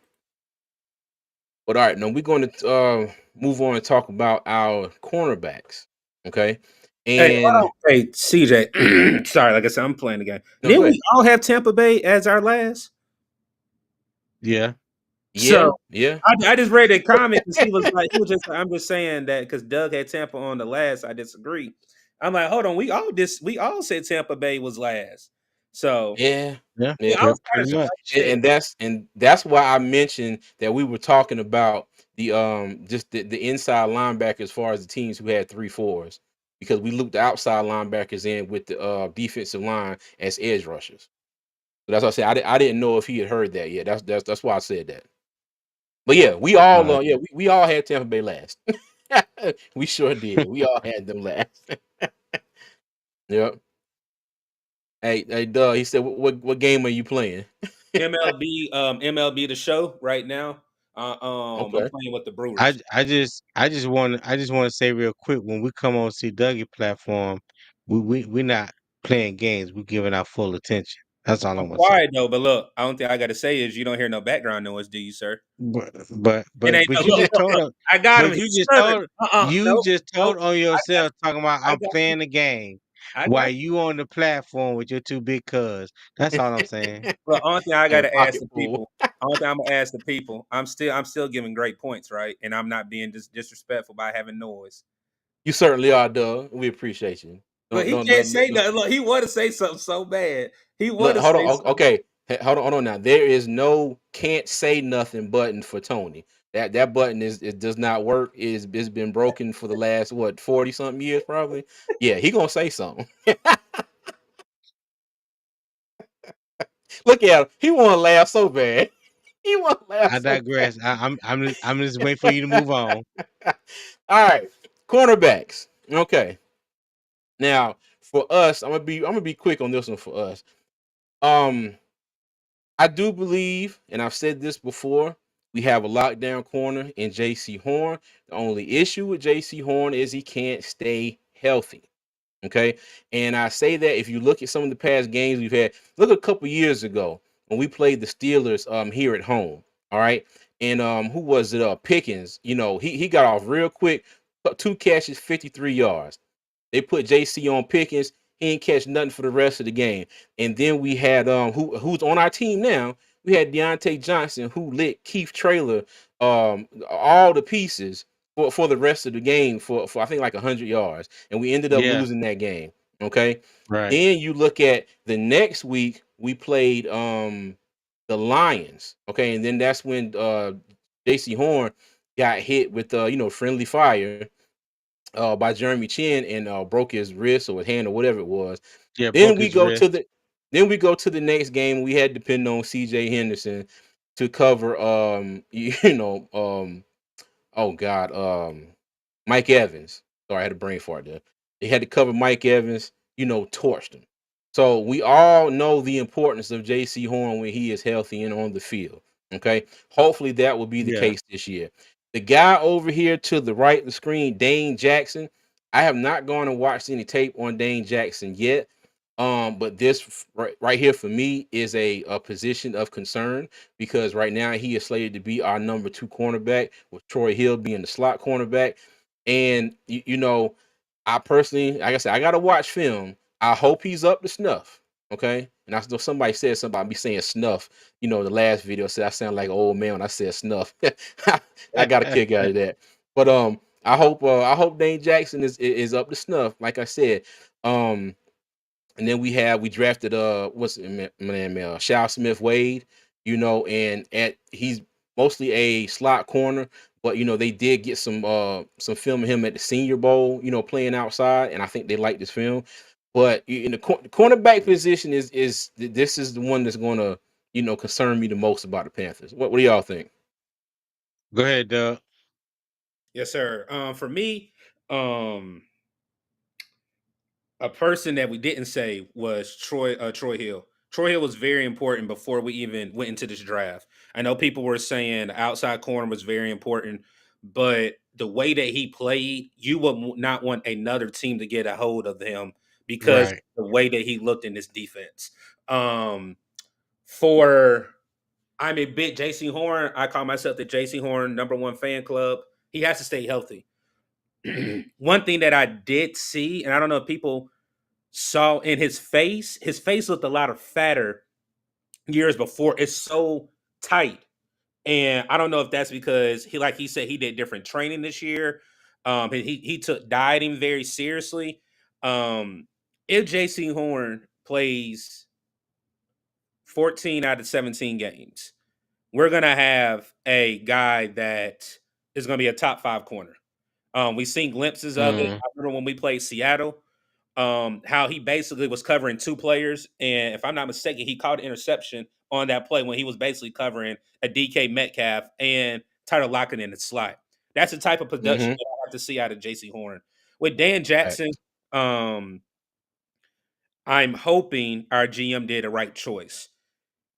S1: But all right, now we're going to move on and talk about our cornerbacks. Okay.
S3: Hey, hold
S1: And
S3: on. Hey, CJ. Sorry, like I said, I'm playing the game.
S1: no,
S3: Didn't
S1: go ahead.
S3: we all have Tampa Bay as our last?
S2: Yeah.
S1: Yeah,
S3: So
S1: yeah,
S3: I just read a comment because he was just like, I'm just saying that because Doug had Tampa on the last. I disagree. I'm like, hold on, we all said Tampa Bay was last. So
S1: yeah,
S2: Yeah.
S1: yeah.
S3: I was kind of
S2: Pretty much.
S3: shit.
S1: And that's why I mentioned that we were talking about the just the inside linebacker as far as the teams who had 3-4s, because we looped the outside linebackers in with the defensive line as edge rushers. So that's what I said. I didn't know if he had heard that yet. That's why I said that. But yeah, we all had Tampa Bay last. We sure did. We all had them last. Yep. Hey, Doug. He said, "What game are you playing?"
S3: MLB the show right now. I'm
S1: Okay.
S3: playing with the
S2: I
S3: Brewers.
S2: I just want to say real quick when we come on see Dougie platform, we're not playing games. We're giving our full attention. That's all
S3: I'm
S2: I'm gonna say.
S3: quiet though, but look, I don't think I got to say is you don't hear no background noise, do you, sir?
S2: But but
S3: It
S2: but
S3: ain't no
S2: but you
S3: look,
S2: just
S3: look,
S2: told
S3: look.
S2: us.
S3: I got him.
S2: But
S3: He's southern.
S2: you
S3: Nope,
S2: just
S3: nope.
S2: told on
S3: I got,
S2: yourself talking about
S3: I
S2: I'm
S3: got you.
S2: playing the game
S3: I got
S2: while
S3: you.
S2: you on the platform with your two big cuz. That's all I'm saying.
S3: Well, only thing I
S1: Like
S3: got
S1: a
S3: to ask
S1: pocket
S3: the
S1: pool.
S3: people. Only thing I'm gonna ask the people. I'm still giving great points, right? And I'm not being disrespectful by having noise.
S1: You certainly are, Doug. We appreciate you.
S3: But
S1: Don't
S3: he
S1: don't
S3: can't
S1: don't,
S3: say
S1: don't
S3: nothing. Look, he want to say something so bad. He want
S1: look.
S3: to
S1: Hold
S3: say
S1: on.
S3: something.
S1: Okay. Hey, hold on now. There is no can't say nothing button for Tony. That button it does not work. It's been broken for the last what 40 something years probably. Yeah, he gonna say something. Look at him. He want to laugh so bad. He want to laugh
S2: I
S1: so bad.
S2: digress. I'm just waiting for you to move on.
S1: All right, cornerbacks. Okay, now for us, I'm gonna be quick on this one for us. Um, I do believe, and I've said this before, we have a lockdown corner in J.C. Horn. The only issue with J.C. Horn is he can't stay healthy. Okay. And I say that if you look at some of the past games we've had, look a couple years ago when we played the Steelers here at home. All right. And who was it? Pickens, he got off real quick, 2 catches, 53 yards. They put JC on Pickens. He ain't catch nothing for the rest of the game. And then we had who's on our team now. We had Deontay Johnson who lit Keith Trailer all the pieces for the rest of the game for I think like 100 yards. And we ended up
S2: Yeah,
S1: losing that game. Okay.
S2: right.
S1: Then you look at the next week, we played the Lions. Okay, and then that's when JC Horn got hit with friendly fire by Jeremy Chin and broke his wrist or his hand or whatever it was.
S2: Yeah,
S1: Then
S2: broke
S1: we
S2: his
S1: go to
S2: wrist.
S1: the then we go to the next game. We had to depend on CJ Henderson to cover oh God, Mike Evans. Sorry, I had a brain fart there. They had to cover Mike Evans, torched him. So we all know the importance of JC Horn when he is healthy and on the field. Okay. Hopefully that will be the
S2: Yeah.
S1: case this year. The guy over here to the right of the screen, Dane Jackson. I have not gone and watched any tape on Dane Jackson yet. But this right here for me is a position of concern because right now he is slated to be our number 2 cornerback with Troy Hill being the slot cornerback. And I personally, like I said, I gotta watch film. I hope he's up to snuff. Okay. And I know somebody said something about me saying snuff. The last video said I sound like an old man when I said snuff. I got a kick out of that. But I hope Dane Jackson is up to snuff. Like I said. And then we drafted what's his name, Shao Smith Wade, and he's mostly a slot corner, but they did get some film of him at the Senior Bowl, playing outside, and I think they like this film. But in the cornerback position this is the one that's going to concern me the most about the Panthers. What do y'all think?
S2: Go ahead, Doug.
S3: Yes, sir. For me, um, a person that we didn't say was Troy Hill. Troy Hill was very important before we even went into this draft. I know people were saying the outside corner was very important, but the way that he played, you would not want another team to get a hold of him because
S2: Right.
S3: the way that he looked in this defense. Um, for I'm a big JC Horn. I call myself the JC Horn #1 fan club. He has to stay healthy. One thing that I did see, and I don't know if people saw in his face looked a lot of fatter years before. It's so tight. And I don't know if that's because like he said, he did different training this year. He took dieting very seriously. Um, if JC Horn plays 14 out of 17 games, we're gonna have a guy that is gonna be a top 5 corner. We've seen glimpses of it.
S2: Mm,
S3: I remember when we played Seattle, how he basically was covering 2 players, and if I'm not mistaken, he caught an interception on that play when he was basically covering a DK Metcalf and Tyler Lockett in the slot. That's the type of production
S1: Mm-hmm.
S3: that I have to see out of JC Horn. With Dan Jackson, um, I'm hoping our GM did the right choice.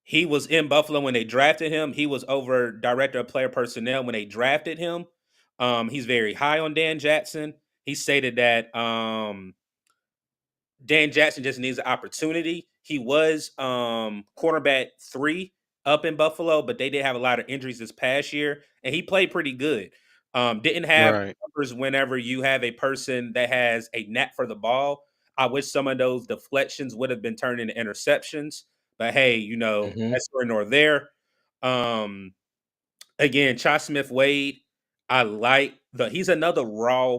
S3: He was in Buffalo when they drafted him. He was over director of player personnel when they drafted him. He's very high on Dan Jackson. He stated that Dan Jackson just needs an opportunity. He was cornerback 3 up in Buffalo, but they did have a lot of injuries this past year, and he played pretty good. Didn't have
S2: right.
S3: numbers whenever you have a person that has a knack for the ball. I wish some of those deflections would have been turned into interceptions, but hey,
S1: Mm-hmm.
S3: that's nor nor there. Um, Again, Cha Smith Wade, I like he's another raw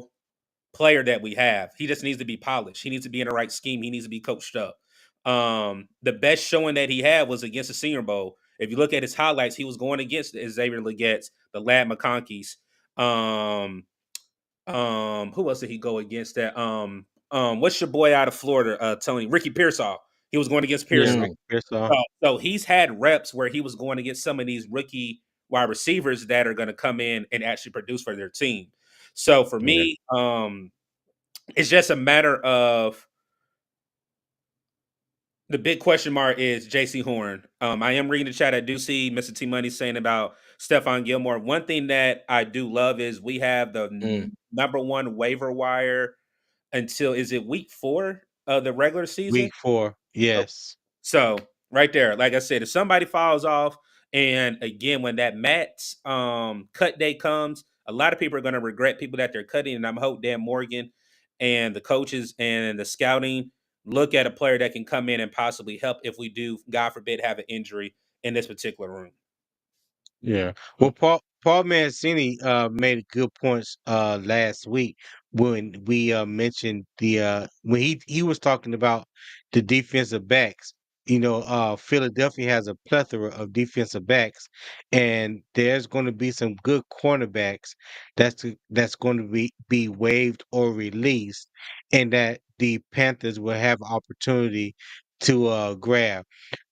S3: player that we have. He just needs to be polished. He needs to be in the right scheme. He needs to be coached up. The best showing that he had was against the Senior Bowl. If you look at his highlights, he was going against Xavier Legette's, the Lad McConkey's. Who else did he go against? What's your boy out of Florida? Tony Ricky Pearsall. He was going against
S2: Yeah,
S3: Pearsall.
S2: Rick Pearsall.
S3: So he's had reps where he was going against some of these rookie wide receivers that are going to come in and actually produce for their team. So for
S2: Yeah.
S3: me, it's just a matter of the big question mark is JC Horn. I am reading the chat. I do see Mr. T Money saying about Stephon Gilmore. One thing that I do love is we have the
S1: Mm.
S3: #1 waiver wire until is it week 4 of the regular season?
S2: Week 4. Yes.
S3: So right there, like I said, if somebody falls off, and again, when that Matt's cut day comes, a lot of people are going to regret people that they're cutting. And I'm hope Dan Morgan and the coaches and the scouting look at a player that can come in and possibly help if we do, God forbid, have an injury in this particular room.
S2: Yeah. Well, Paul Mancini made good points last week when we mentioned the when he was talking about the defensive backs. Philadelphia has a plethora of defensive backs, and there's going to be some good cornerbacks that's going to be waived or released, and that the Panthers will have opportunity to grab.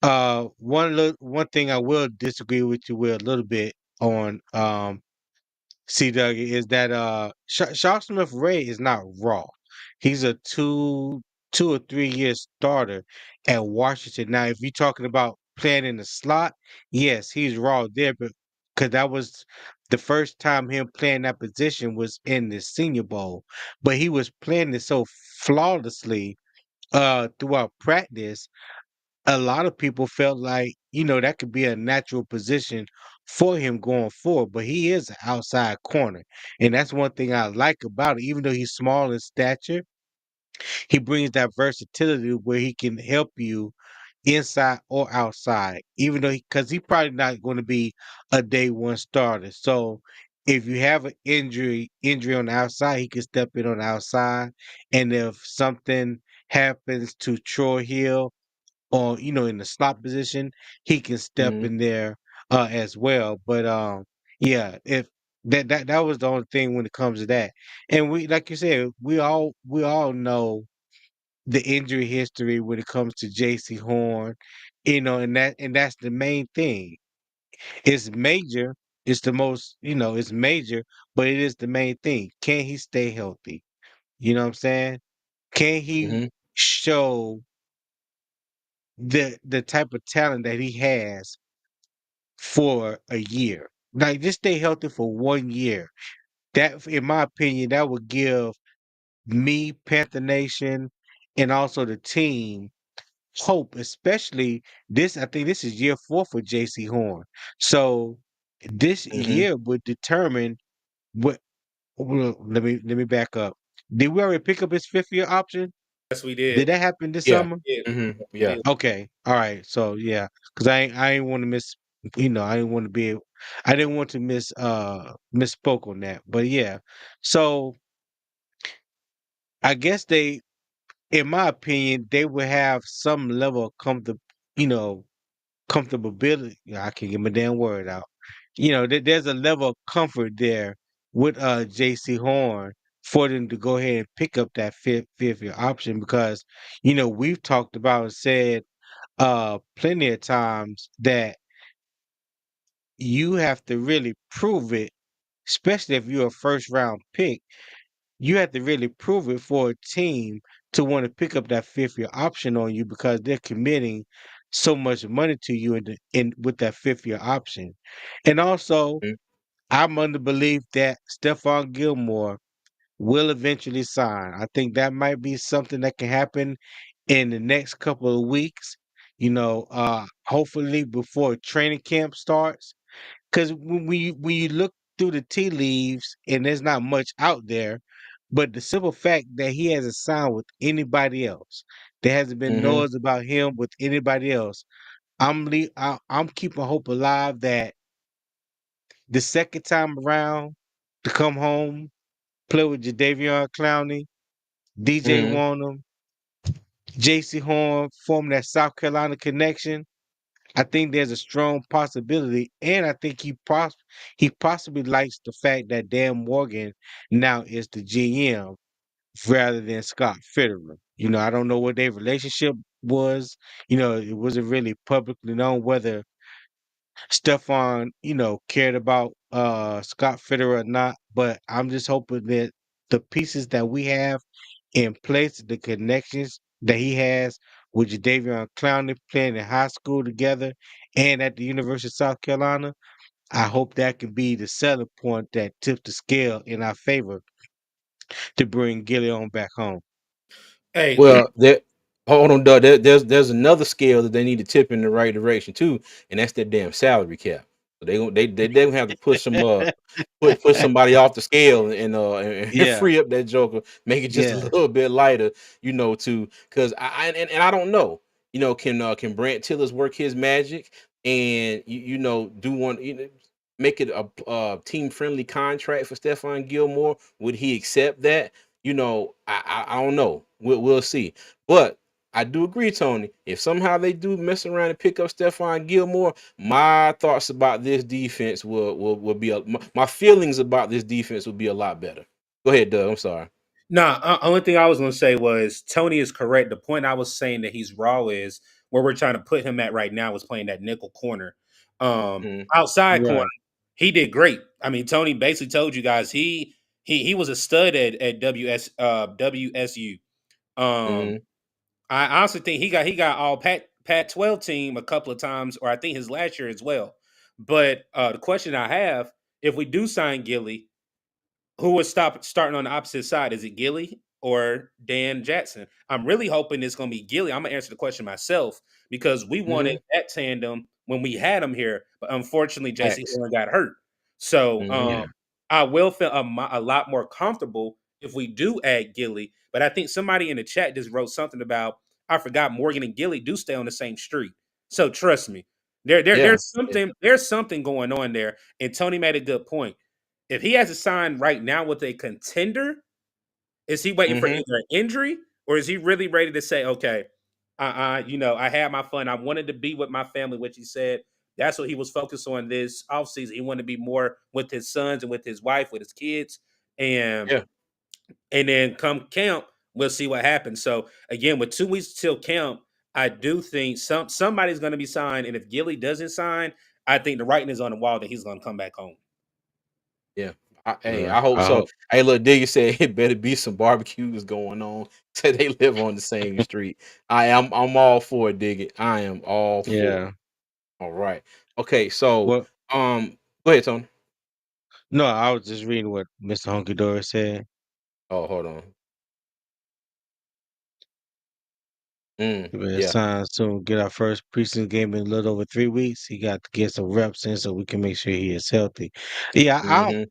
S2: One thing I will disagree with you with a little bit on C Dougie is that Shaw Smith Ray is not raw. He's a 2 or 3 year starter at Washington. Now, if you're talking about playing in the slot, yes, he's raw there, but because that was the first time him playing that position was in the Senior Bowl, but he was playing it so flawlessly throughout practice a lot of people felt like, that could be a natural position for him going forward, but he is an outside corner. And that's one thing I like about it. Even though he's small in stature, he brings that versatility where he can help you inside or outside, even though because he probably not going to be a day one starter. So if you have an injury on the outside, he can step in on the outside. And if something happens to Troy Hill or in the slot position, he can step
S1: Mhm.
S2: in there as well. But yeah, if that was the only thing when it comes to that. And we, like you said, we all know the injury history when it comes to JC Horn, and that's the main thing. It's major. It's the most, it's major, but it is the main thing. Can he stay healthy? You know what I'm saying? Can he
S1: Mhm.
S2: show the type of talent that he has for a year? Like just stay healthy for 1 year. That, in my opinion, that would give me, Panther Nation, and also the team hope, especially this. I think this is year 4 for JC Horn. So this
S1: Mhm.
S2: year would determine what. Well, let me back up. Did we already pick up his 5th year option?
S3: Yes, we did.
S2: Did that happen this
S1: Yeah.
S2: summer?
S3: Yeah,
S1: Mhm.
S3: we
S1: Yeah.
S3: did.
S2: Okay, all right. So yeah, because I ain't want to miss. I didn't want to be. I didn't want to misspoke on that. But yeah, so I guess they, in my opinion, they would have some level of you know, comfortability. I can't get my damn word out. There's a level of comfort there with JC Horn for them to go ahead and pick up that fifth year option because we've talked about and said plenty of times that you have to really prove it, especially if you're a first round pick. You have to really prove it for a team to want to pick up that 5th year option on you because they're committing so much money to you in with that 5th year option. And also,
S1: Mhm.
S2: I'm under belief that Stephon Gilmore will eventually sign. I think that might be something that can happen in the next couple of weeks. Hopefully before training camp starts. Because when you look through the tea leaves and there's not much out there, but the simple fact that he hasn't signed with anybody else, there hasn't been
S1: Mhm.
S2: noise about him with anybody else. I'm keeping hope alive that the second time around to come home, play with Jadavion Clowney, DJ
S1: Mhm.
S2: Wanham, J.C. Horn, form that South Carolina connection. I think there's a strong possibility, and I think he possibly likes the fact that Dan Morgan now is the GM rather than Scott Fitterer. I don't know what their relationship was. It wasn't really publicly known whether Stephon, cared about Scott Fitterer or not. But I'm just hoping that the pieces that we have in place, the connections that he has with Jadavion Clowney playing in high school together and at the University of South Carolina, I hope that can be the selling point that tips the scale in our favor to bring Gilly on back home.
S3: Hey,
S1: Well, there. Hold on, Doug. There's another scale that they need to tip in the right direction too, and that's that damn salary cap. So they gonna have to push some put somebody off the scale and
S2: Yeah,
S1: free up that joker, make it just a
S2: yeah.
S1: little bit lighter, to because and I don't know, can Brant Tillers work his magic and do one, make it a team friendly contract for Stephon Gilmore? Would he accept that? I don't know. We'll see. But I do agree, Tony. If somehow they do mess around and pick up Stephon Gilmore, my thoughts about this defense will be my feelings about this defense will be a lot better. Go ahead, Doug. I'm sorry.
S3: nah, only thing I was going to say was Tony is correct. The point I was saying that he's raw is where we're trying to put him at right now is playing that nickel corner.
S1: Mhm.
S3: Outside corner,
S2: Right.
S3: he did great. I mean, Tony basically told you guys he was a stud at WSU. Um,
S1: Mhm.
S3: I honestly think he got all Pat 12 team a couple of times, or I think his last year as well. But the question I have, if we do sign Gilly, who would stop starting on the opposite side? Is it Gilly or Dan Jackson? I'm really hoping it's going to be Gilly. I'm going to answer the question myself because we wanted
S1: Mhm.
S3: that tandem when we had him here, but unfortunately, J.C.
S1: Facts.
S3: Horn got hurt. So
S1: Mhm.
S2: Yeah.
S3: I will feel a lot more comfortable if we do add Gilly. But I think somebody in the chat just wrote something about I forgot Morgan and Gilly do stay on the same street. So trust me,
S1: Yeah. Yeah.
S3: there's something going on there. And Tony made a good point. If he has a sign right now with a contender, is he waiting for
S1: Mhm.
S3: either an injury or is he really ready to say, okay, I had my fun. I wanted to be with my family, which he said that's what he was focused on this offseason. He wanted to be more with his sons and with his wife, with his kids. And
S1: Yeah.
S3: then come camp, we'll see what happens. So again, with 2 weeks till camp, I do think somebody's going to be signed. And if Gilly doesn't sign, I think the writing is on the wall that he's going to come back home.
S1: Yeah. Hey,
S2: Well,
S1: I hope
S2: I
S1: so.
S2: hope.
S1: Hey, look, Diggy said it better be some barbecues going on. Said they live on the same street. I'm all for it, Diggy. I am all for
S2: Yeah.
S1: it. All right. Okay, so
S2: Well,
S1: go ahead, Tony.
S2: no, I was just reading what Mr. Hunky Dory said.
S1: Oh, hold on.
S2: We're gonna
S1: Yeah.
S2: sign soon. Get our first preseason game in a little over 3 weeks. He got to get some reps in so we can make sure he is healthy. Yeah,
S1: Mm-hmm.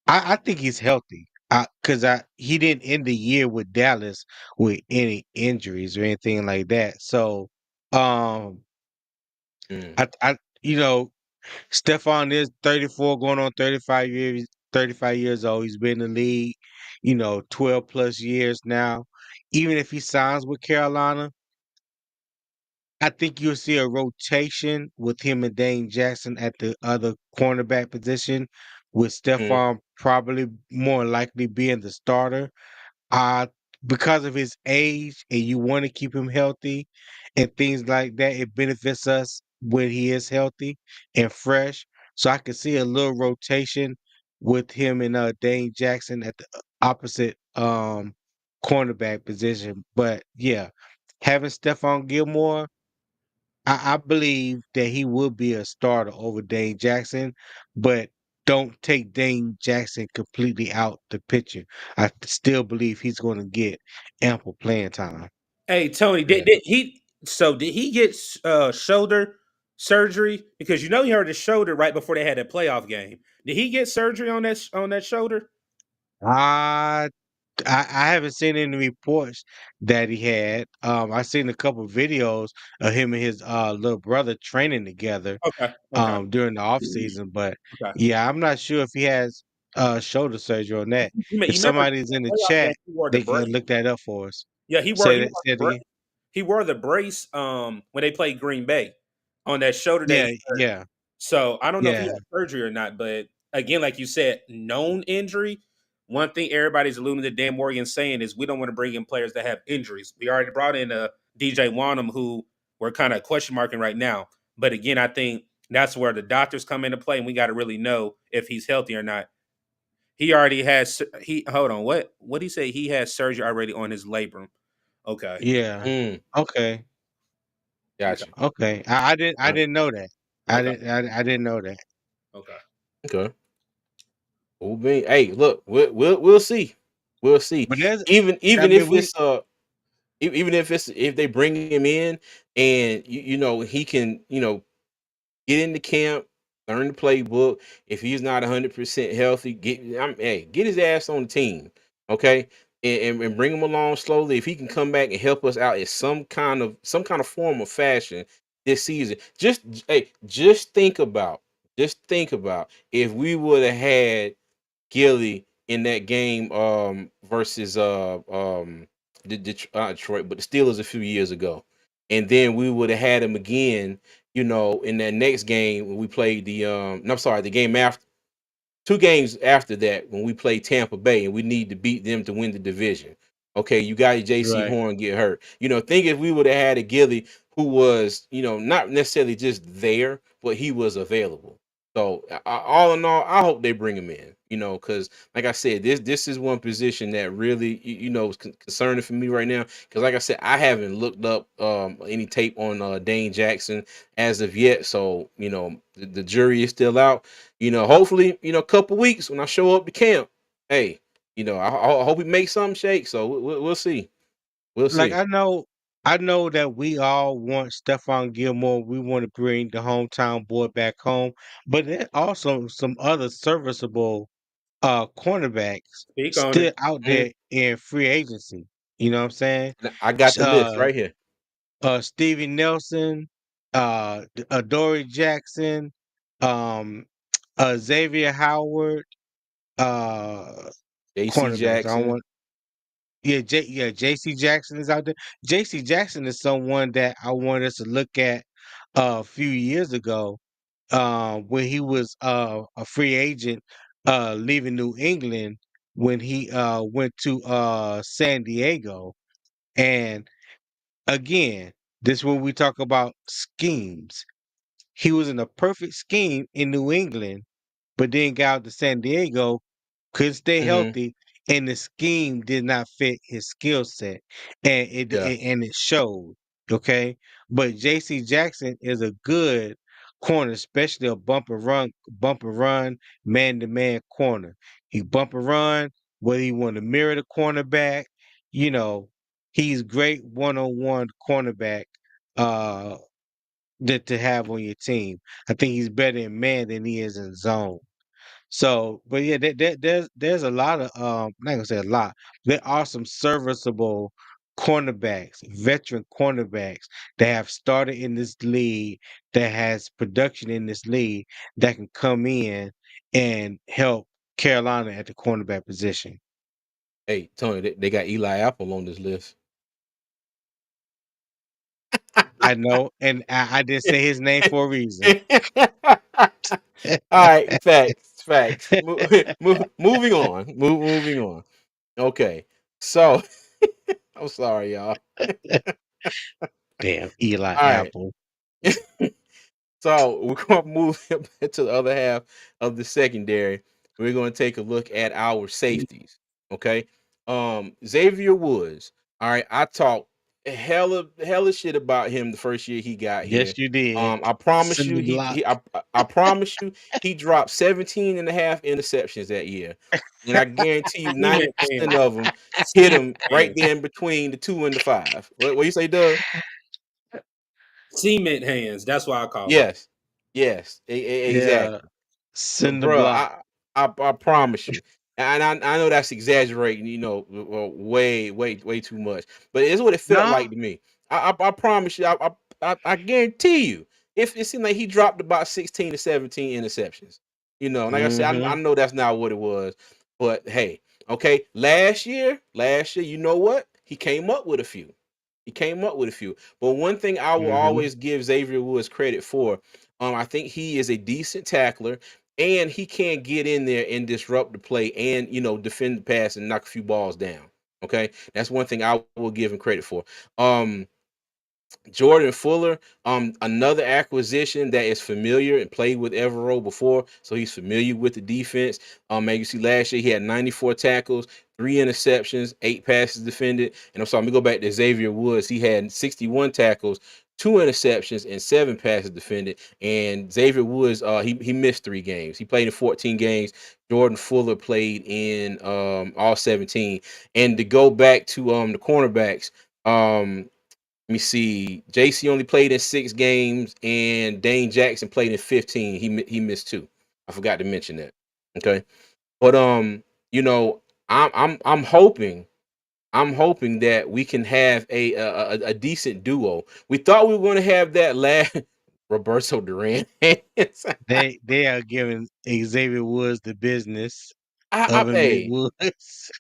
S2: I think he's healthy. Cause he didn't end the year with Dallas with any injuries or anything like that. So, um,
S1: Mm,
S2: I you know Stephon is 34, going on 35 years. 35 years old. He's been in the league, 12 plus years now. Even if he signs with Carolina, I think you'll see a rotation with him and Dane Jackson at the other cornerback position, with
S1: mm,
S2: Stephon probably more likely being the starter. Uh, because of his age and you want to keep him healthy and things like that, it benefits us when he is healthy and fresh. So I could see a little rotation with him and Dane Jackson at the opposite cornerback position. But yeah, having Stephon Gilmore, I believe that he will be a starter over Dane Jackson, but don't take Dane Jackson completely out the picture. I still believe he's going to get ample playing time.
S3: Hey Tony,
S1: yeah.
S3: did he get shoulder surgery? Because he hurt his shoulder right before they had a playoff game. Did he get surgery on that shoulder?
S2: I I haven't seen any reports that he had. I seen a couple videos of him and his little brother training together
S3: Okay, okay,
S2: during the off season, but
S3: okay.
S2: yeah, I'm not sure if he has shoulder surgery on that. If
S3: You remember
S2: somebody's
S3: the
S2: in the
S3: playoff game?
S2: chat,
S3: He wore the
S2: they can
S3: brace.
S2: look that up for us.
S3: Yeah,
S2: Say that. Say it again.
S3: he wore the brace when they played Green Bay on that shoulder that
S2: Yeah,
S3: he hurt.
S2: yeah,
S3: So I don't know if he
S2: yeah,
S3: had surgery or not, but again, like you said, known injury. One thing everybody's alluding to Dan Morgan saying is we don't want to bring in players that have injuries. We already brought in DJ Wanham, who we're kind of question marking right now. But again, I think that's where the doctors come into play, and we got to really know if he's healthy or not. He already has he hold on, what he say? He has surgery already on his labrum. Okay.
S2: yeah.
S1: Mm,
S2: Okay,
S1: got you.
S2: okay. I
S1: Uh,
S2: didn't know that.
S3: Okay.
S2: I didn't know that.
S3: Okay.
S1: okay. Cool bean. Hey, look, we'll see. We'll see.
S2: But there's, I
S1: Even
S2: mean,
S1: if
S2: we,
S1: it's even if they bring him in and he can get into camp, learn the playbook. If he's not 100% healthy, get his ass on the team, okay, and bring him along slowly. If he can come back and help us out in some kind of form or fashion this season, just think about if we would have had Gilly in that game versus Detroit, but the Steelers a few years ago. And then we would have had him again, in that next game when we played no, I'm sorry, the game after 2 games after that when we played Tampa Bay and we need to beat them to win the division. Okay, you got your JC
S2: right.
S1: Horn get hurt. Think if we would have had a Gilly who was, not necessarily just there, but he was available. So all in all, I hope they bring him in. Because like I said, this is one position that really, is concerning for me right now. Because like I said, I haven't looked up any tape on Dane Jackson as of yet. So the jury is still out. Hopefully, a couple weeks when I show up to camp, hey, I hope we make something shake. So we'll see. We'll
S2: Like
S1: see.
S2: I know. I know that we all want Stephon Gilmore. We want to bring the hometown boy back home, but there are also some other serviceable cornerbacks
S3: Speak on
S2: still
S3: it.
S2: out
S1: Mm,
S2: there in free agency. You know what I'm saying?
S1: I got the list
S2: Uh
S1: right here.
S2: Stevie Nelson, Adoree Jackson, um Xavier Howard, uh
S1: J.C.
S2: cornerbacks. I don't
S1: Jackson.
S2: want JC Jackson is out there. JC Jackson is someone that I wanted us to look at a few years ago, when he was a free agent leaving New England when he went to San Diego. And again, this is when we talk about schemes. He was in a perfect scheme in New England, but then got out to San Diego, couldn't stay
S1: Hmm.
S2: healthy, and the scheme did not fit his skill set, and
S1: Yeah.
S2: and it showed. Okay, but J.C. Jackson is a good corner, especially a bump and run, man to man corner. He bump and run, whether he want to mirror the cornerback, you know, he's great one on one cornerback. Uh, that to have on your team. I think he's better in man than he is in zone. So, but yeah, there's a lot of I'm not gonna say a lot. There are some serviceable cornerbacks, veteran cornerbacks that have started in this league, that has production in this league, that can come in and help Carolina at the cornerback position.
S1: Hey, Tony, they got Eli Apple on this list.
S2: I know, and I didn't say his name for a reason.
S1: All right, facts, facts. Moving on. Moving on. Okay, so I'm sorry, y'all.
S2: Damn, Eli
S1: All right.
S2: Apple.
S1: So we're gonna move to the other half of the secondary. We're gonna take a look at our safeties. Okay. Xavier Woods. All right. I talked hella shit about him the first year he got here.
S2: Yes, you did.
S1: I promise
S2: Send
S1: you,
S2: the block.
S1: I promise you, he dropped 17 and a half interceptions that year. And I guarantee you
S3: Cement
S1: 90%
S3: hands.
S1: of them hit
S3: Cement
S1: him right
S3: hands.
S1: there in between the 2 and the 5. What you say, Doug?
S3: Cement hands. That's why I call him.
S1: Yes. Yes.
S2: Yeah,
S1: Exactly. But
S2: send the
S1: bro,
S2: block.
S1: I promise you, and I know that's exaggerating, way too much, but it's what it felt
S2: No.
S1: like to me. I promise you, I guarantee you, if it seemed like he dropped about 16 to 17 interceptions, like I said, I
S2: Mhm.
S1: know that's not what it was, but hey, okay, last year, you know what? He came up with a few. He came up with a few. But one thing I will
S2: Mhm.
S1: always give Xavier Woods credit for, I think he is a decent tackler and he can get in there and disrupt the play and defend the pass and knock a few balls down. Okay, that's one thing I will give him credit for. Um, Jordan Fuller, another acquisition that is familiar and played with Evero before, so he's familiar with the defense. As you see, last year he had 94 tackles, 3 interceptions, 8 passes defended. And I'm sorry, let me go back to Xavier Woods. He had 61 tackles, 2 interceptions, and 7 passes defended. And Xavier Woods, he missed 3 games. He played in 14 games. Jordan Fuller played in all 17. And to go back to the cornerbacks, let me see. JC only played in 6 games, and Dane Jackson played in 15. He missed 2. I forgot to mention that. Okay, but you know, I'm hoping that we can have a decent duo. We thought we were going to have that last Roberto Duran.
S2: They are giving Xavier Woods the business of him in
S1: Hey,
S2: Woods.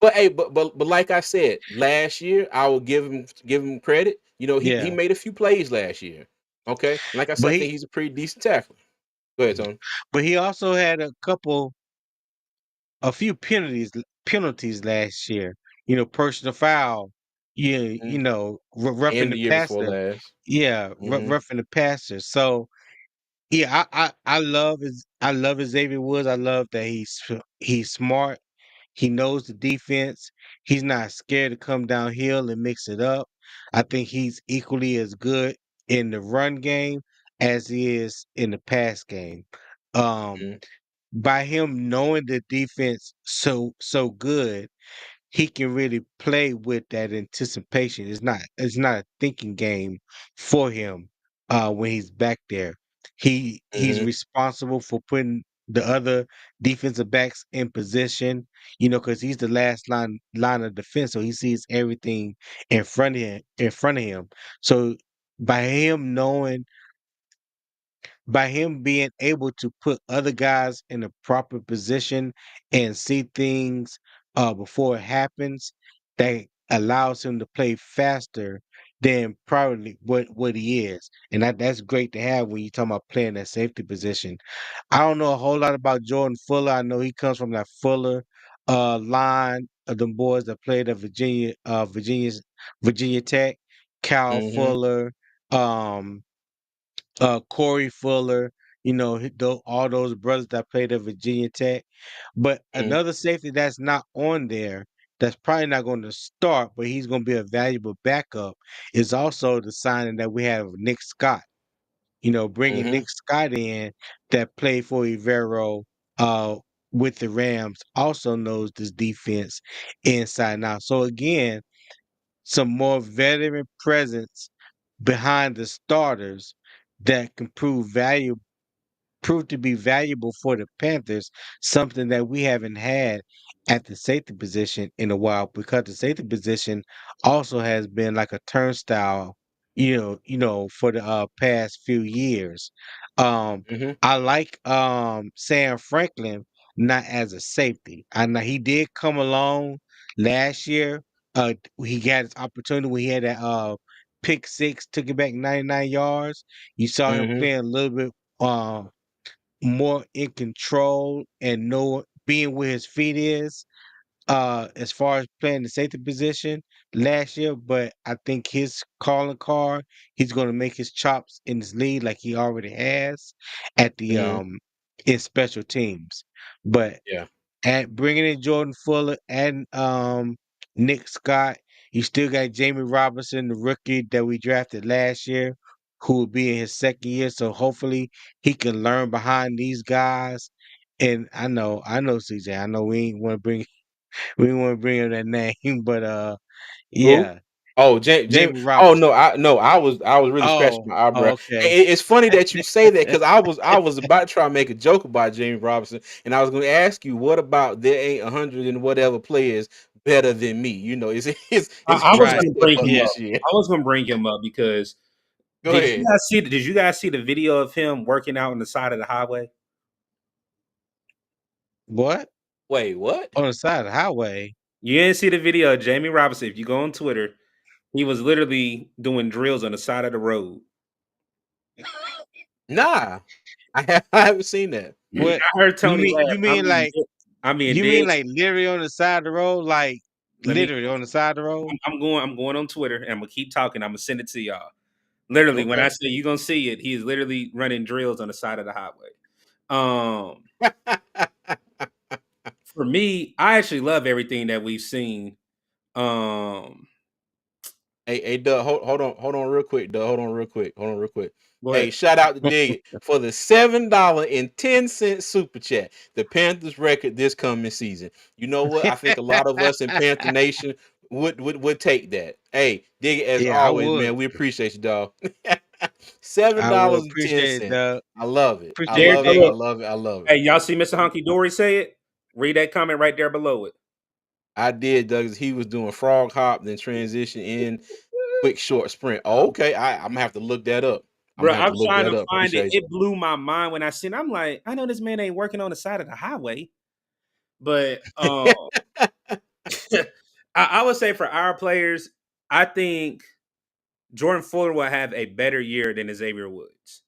S1: but hey, but like I said last year, I will give him credit. He
S2: Yeah,
S1: made a few plays last year. Okay, like I said,
S2: but
S1: I think he's a pretty decent tackler. Go ahead, Tony.
S2: he also had a few penalties last year. Personal foul. Yeah,
S1: Mhm.
S2: roughing
S1: And
S2: the
S1: the year before
S2: passer.
S1: last.
S2: Yeah,
S1: Hmm.
S2: roughing the passer. So yeah, I love Xavier Woods. I love that he's smart. He knows the defense. He's not scared to come downhill and mix it up. I think he's equally as good in the run game as he is in the pass game. Um,
S1: Hmm.
S2: by him knowing the defense so good, he can really play with that anticipation. It's not a thinking game for him when he's back there. He's
S1: Mm-hmm.
S2: responsible for putting the other defensive backs in position, because he's the last line of defense, so he sees everything in front of him. So by him knowing by him being able to put other guys in a proper position and see things before it happens, that allows him to play faster than probably what he is. And that's great to have when you're talking about playing that safety position. I don't know a whole lot about Jordan Fuller. I know he comes from that Fuller line of them boys that played at Virginia Tech, Cal
S1: Mm-hmm.
S2: Fuller, um, Corey Fuller, all those brothers that played at Virginia Tech. But
S1: Mm-hmm.
S2: another safety that's not on there, that's probably not going to start, but he's going to be a valuable backup, is also the signing that we have of Nick Scott. Bringing
S1: Mm-hmm.
S2: Nick Scott in that played for Ivero uh, with the Rams, also knows this defense inside and out. So again, some more veteran presence behind the starters that can prove to be valuable for the Panthers, something that we haven't had at the safety position in a while, because the safety position also has been like a turnstile, for the past few years. Um,
S1: Mm-hmm.
S2: I like Sam Franklin not as a safety. I know he did come along last year. He got his opportunity when he had that pick six, took it back 99 yards. You saw him
S1: Mm-hmm.
S2: playing a little bit more in control and know being where his feet is as far as playing the safety position last year. But I think his calling card, he's going to make his chops in this league like he already has at the
S1: Mm-hmm.
S2: in special teams. But
S1: Yeah.
S2: at bringing in Jordan Fuller and Nick Scott, you still got Jamie Robinson, the rookie that we drafted last year, who will be in his second year. So hopefully he can learn behind these guys. And I know, CJ. I know we ain't want to bring we didn't want to bring up that name, but
S1: Who?
S2: yeah,
S1: Oh, James.
S2: Jamie
S1: Oh no,
S2: Robinson.
S1: I was really scratching
S2: Oh,
S1: my eyebrow.
S2: okay.
S1: It's funny that you say that because I was about to try to make a joke about James Robinson, and I was going to ask you, what about there ain't 100 and whatever players better than me? It's
S3: I was
S1: hard to
S3: going
S2: Right.
S3: to
S1: step
S3: bring
S1: up
S3: him
S2: Yeah.
S3: up.
S1: this year.
S3: I was going to bring him up because
S1: Go ahead.
S3: did you guys see the video of him working out on the side of the highway?
S2: What?
S1: Wait, what?
S2: On the side of the highway.
S3: You didn't see the video of Jamie Robinson. If you go on Twitter, he was literally doing drills on the side of the road.
S1: Nah, I haven't seen that.
S2: What?
S3: I heard
S2: You
S3: Tony
S2: mean
S3: laugh.
S2: you mean like
S3: I'm being
S2: you
S3: dead.
S2: mean like literally on the side of the road? Like
S3: Let me.
S2: literally on the side of the road?
S3: I'm going on Twitter and I'm gonna keep talking. I'm gonna send it to y'all. Literally, when I
S1: Okay.
S3: say you're gonna see it, he is literally running drills on the side of the highway. Um, for me, I actually love everything that we've seen. Um,
S1: Hey, Doug, hold on real quick, Doug. Hold on real quick. Hey,
S3: but
S1: shout out to Dig for the $7.10 super chat. The Panthers record this coming season. You know what? I think a lot of us in Panther Nation would take that. Hey, Dig, as
S2: Yeah, I
S1: always,
S2: would.
S1: man, we appreciate you, dog. seven
S2: I would
S1: dollars and ten
S2: appreciate it,
S1: cents.
S2: Doug.
S1: I love it. I
S2: Appreciate
S3: there
S2: it,
S1: love
S3: you
S1: it.
S3: go.
S1: I
S2: Diggy.
S3: Look,
S1: love it. I love it.
S3: hey, y'all see Mr. Honky Dory say it? Read that comment right there below it,
S1: I did, Doug. He was doing frog hop, then transition in quick short sprint. Oh, okay. I'm gonna have to look that up. I'm
S3: bro.
S1: gonna have
S3: I'm
S1: to look
S3: trying
S1: that
S3: to
S1: up.
S3: find it.
S1: Appreciate you.
S3: It blew my mind when I seen. I'm like, I know this man ain't working on the side of the highway, but I would say for our players, I think Jordan Fuller will have a better year than Xavier Woods.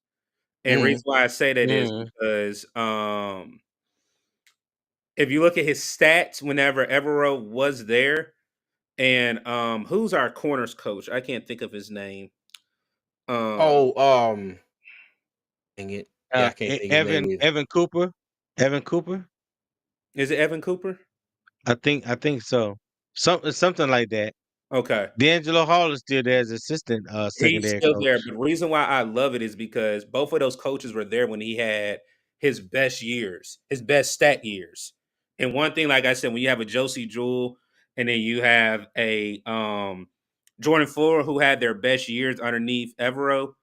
S3: And the
S1: Mhm.
S3: reason why I say that is
S2: Mm.
S3: because if you look at his stats whenever Evero was there, and who's our corners coach? I can't think of his name. Um,
S1: Oh, dang it. Yeah, I can't think his name
S2: Evan
S1: either.
S2: Evan Cooper. Evan Cooper.
S3: is it Evan Cooper?
S2: I think so. Something like that.
S3: Okay.
S2: D'Angelo Hall is still there as assistant
S3: He's
S2: secondary
S3: still there,
S2: coach.
S3: but the reason why I love it is because both of those coaches were there when he had his best years, his best stat years. And one thing, like I said, when you have a Josie Jewell and then you have a Jordan Fuller who had their best years underneath Evero.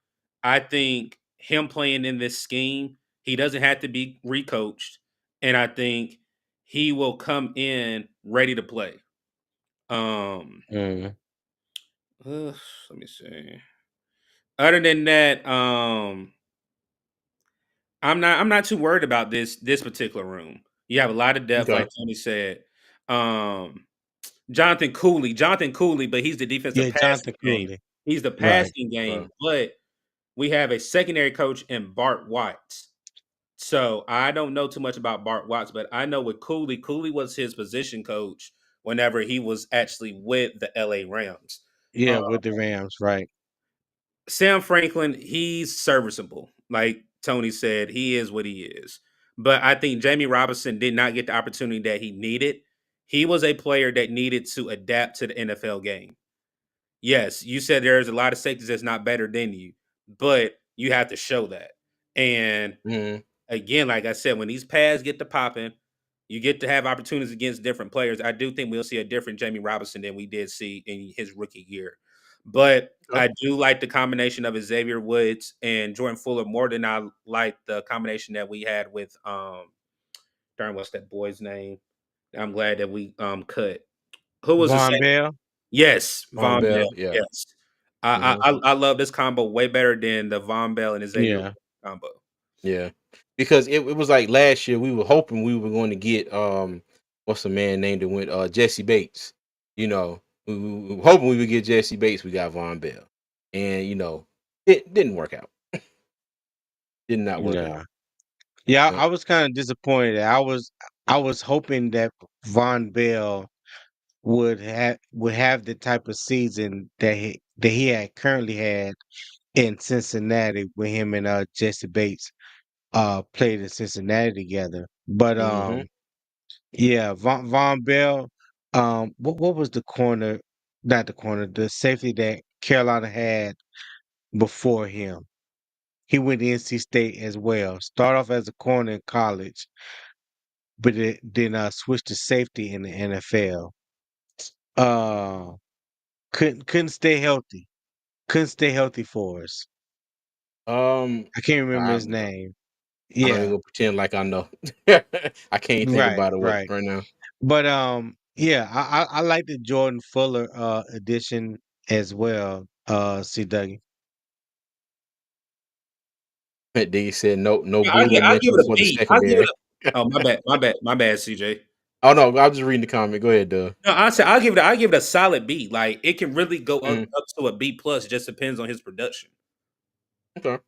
S3: I think him playing in this scheme, he doesn't have to be recoached, and I think he will come in ready to play. Um,
S2: Mm.
S3: let me see. Other than that, I'm not too worried about this particular room. You have a lot of depth,
S1: Okay.
S3: like Tony said. Um, Jonathan Cooley, but he's the defensive
S2: Yeah,
S3: passing
S2: Jonathan
S3: game.
S2: Cooley.
S3: He's the
S2: Right.
S3: passing
S1: Right.
S3: game, but we have a secondary coach in Bart Watts. So I don't know too much about Bart Watts, but I know with Cooley was his position coach whenever he was actually with the LA Rams.
S2: Yeah,
S3: Uh,
S2: with the Rams, right.
S3: Sam Franklin, he's serviceable. Like Tony said, he is what he is. But I think Jamie Robinson did not get the opportunity that he needed. He was a player that needed to adapt to the NFL game. Yes, you said there's a lot of safeties that's not better than you, but you have to show that. And
S1: Mhm.
S3: again, like I said, when these pads get to popping, you get to have opportunities against different players. I do think we'll see a different Jamie Robinson than we did see in his rookie year. But
S1: Okay.
S3: I do like the combination of Xavier Woods and Jordan Fuller more than I like the combination that we had with darn what's that boy's name? I'm glad that we cut. Who was the
S2: Von
S3: second?
S2: Bell.
S3: Yes,
S1: Von
S3: Von Bell.
S1: Bell. Yeah.
S3: Yes. I,
S1: Hmm.
S3: I I love this combo way better than the Von Bell and Xavier
S2: Yeah.
S3: Woods combo.
S1: Yeah. Because it was like last year we were hoping we were going to get what's the man name that went Jesse Bates. You know, we were hoping we would get Jesse Bates. We got Von Bell, and it didn't work out. Did not work
S2: Yeah.
S1: out.
S2: Yeah,
S1: Yeah.
S2: I was kind of disappointed. I was hoping that Von Bell would have the type of season that he had currently had in Cincinnati with him and Jesse Bates played in Cincinnati together. But
S1: Hmm.
S2: yeah, Von Bell, what was the corner, not the corner, the safety that Carolina had before him? He went to NC State as well. Start off as a corner in college, but then switched to safety in the NFL. Uh, couldn't stay healthy. Couldn't stay healthy for us. I can't remember
S1: I,
S2: his name.
S1: I'm not even
S2: Yeah,
S1: gonna pretend like I know. I can't think
S2: right,
S1: about it
S2: right.
S1: right now.
S2: But yeah, I like the Jordan Fuller addition as well. CW.
S1: They said no
S3: Yeah,
S1: brutal
S3: I'll give
S1: mention
S3: it a
S1: for the
S3: B. I'll give it
S1: secondary.
S3: a. Oh, my bad, CJ.
S1: Oh no, I was just reading the comment. Go ahead, Doug.
S3: No, I said I'll give it a solid B. Like it can really go up,
S1: Mm,
S3: up to a B plus. Just depends on his production.
S1: okay. All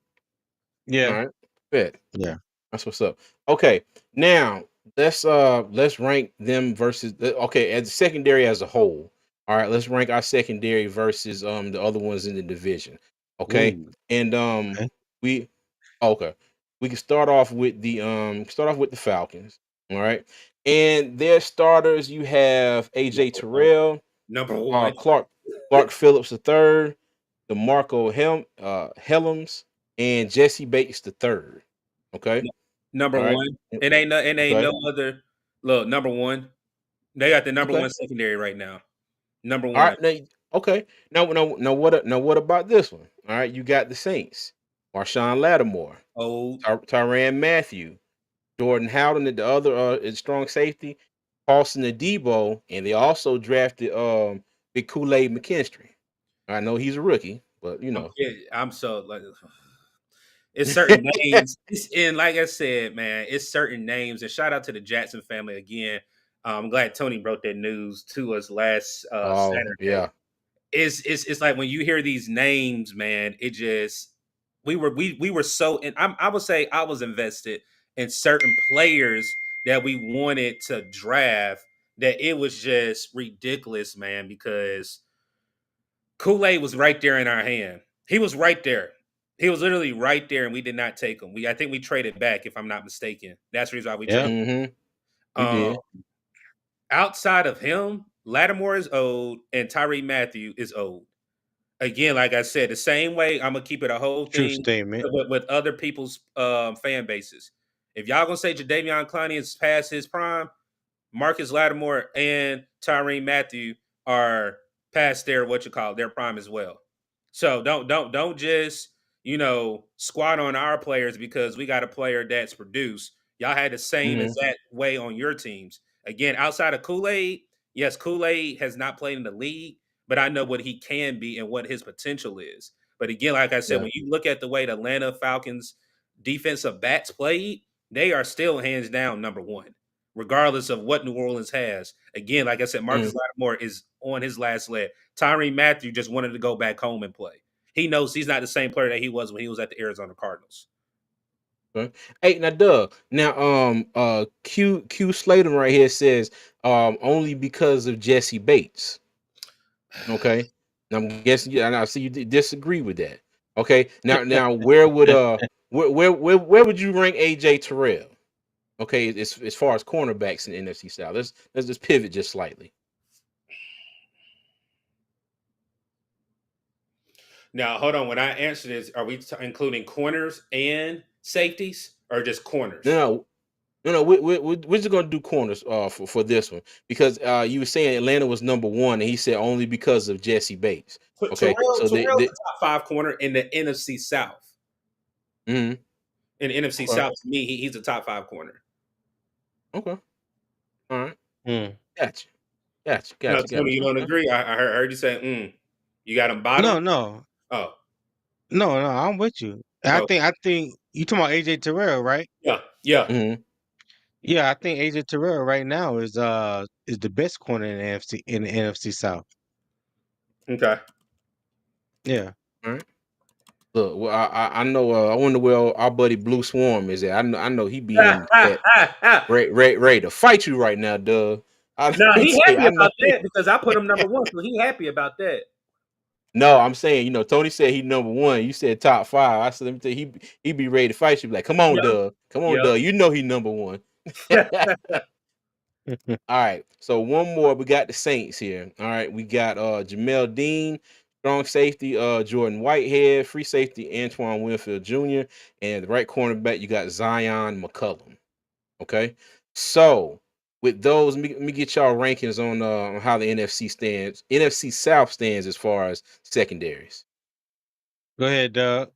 S2: Yeah,
S1: right. Bet.
S2: yeah.
S1: That's what's up. Okay, now let's rank them versus okay, as secondary as a whole. All right, let's rank our secondary versus the other ones in the division. Okay.
S2: Ooh.
S1: And
S2: Okay.
S1: we okay. We can start off with the Falcons. All right. And their starters, you have AJ
S3: Number one.
S1: Terrell,
S3: Number one.
S1: Clark Phillips the third, DeMarco Helms, and Jesse Bates the third. Okay.
S3: Number
S1: All right.
S3: one. It ain't
S1: Okay.
S3: no other. Look, number one. They got the number
S1: Okay.
S3: one secondary right now. Number
S1: All
S3: one.
S1: right. Okay. Now what about this one? All right. You got the Saints, Marshawn Lattimore,
S3: Old.
S1: Tyrann Matthew, Jordan Howden at the other is strong safety, Paulson Adebo, and they also drafted Big Kool-Aid McKinstry. I know he's a rookie, but
S3: I'm so like. It's certain names. It's in, like I said, man. It's certain names. And shout out to the Jackson family again. I'm glad Tony broke that news to us last
S1: Oh
S3: Saturday.
S1: yeah.
S3: It's like when you hear these names, man. It just we were so, and I would say I was invested in certain players that we wanted to draft. That it was just ridiculous, man. Because Kool Aid was right there in our hand. He was right there. He was literally right there, and we did not take him. I think we traded back, if I'm not mistaken. That's the reason why we
S2: Yeah.
S3: traded.
S1: Mm-hmm. You
S3: Um,
S1: did.
S3: outside of him, Lattimore is old, and Tyree Matthew is old. Again, like I said, the same way I'm gonna keep it a whole
S2: True
S3: thing
S2: statement.
S3: with other people's fan bases. If y'all gonna say Jadeveon Clowney is past his prime, Marcus Lattimore and Tyrone Matthew are past their prime as well. So don't just squat on our players because we got a player that's produced. Y'all had the same
S1: Mm-hmm.
S3: exact way on your teams. Again, outside of Kool-Aid, yes, Kool-Aid has not played in the league, but I know what he can be and what his potential is. But again, like I said,
S1: Yeah.
S3: when you look at the way the Atlanta Falcons defensive backs played, they are still hands down number one, regardless of what New Orleans has. Again, like I said, Marcus
S1: Mm-hmm.
S3: Lattimore is on his last leg. Tyrone Matthew just wanted to go back home and play. He knows he's not the same player that he was when he was at the Arizona Cardinals.
S1: Okay. Hey, now, Doug. Now, Q Slater right here says, only because of Jesse Bates. Okay. Now, I'm guessing, and I see you disagree with that. Okay. Now, where would where would you rank AJ Terrell? Okay, as far as cornerbacks in the NFC South, let's just pivot just slightly.
S3: Now, hold on. When I answer this, are we including corners and safeties, or just corners?
S1: No, no, no. We're just gonna do corners for this one because you were saying Atlanta was number one, and he said only because of Jesse Bates. Okay, so
S3: Terrell's the top five corner in the NFC South.
S1: mm-hmm.
S3: In the NFC
S1: Okay,
S3: South, to me, he's a top five corner.
S1: okay, all right,
S2: Mm.
S1: gotcha, gotcha,
S3: No,
S1: gotcha,
S3: Tony, you
S1: gotcha.
S3: don't
S1: Okay.
S3: agree? I heard you say, you got him bottom.
S2: No, no,
S3: Oh,
S2: no. I'm with you.
S3: oh,
S2: I think you talking about AJ Terrell, right?
S3: yeah, yeah.
S1: Mm-hmm.
S2: Yeah, I think AJ Terrell right now is the best corner in the NFC South.
S3: Okay.
S2: Yeah.
S1: All right. Look, well, I know. I wonder where our buddy Blue Swarm is at. I know he be in the chat, ready to fight you right now, Doug. I
S3: No, he
S1: say,
S3: happy
S1: I know.
S3: about that because I put him number one, so he happy about that.
S1: No, I'm saying, Tony said he number one. You said top five. I said, let me tell you, he be ready to fight you. Be like, come on,
S3: Yep,
S1: Doug. Come on,
S3: yep.
S1: Doug. You know he number one. All right. So one more. We got the Saints here. All right. We got Jamel Dean, strong safety, Jordan Whitehead, free safety, Antoine Winfield Jr., and the right cornerback, you got Zion McCullum. Okay. So with those, let me get y'all rankings on how the NFC South stands as far as secondaries.
S2: Go ahead, Doug.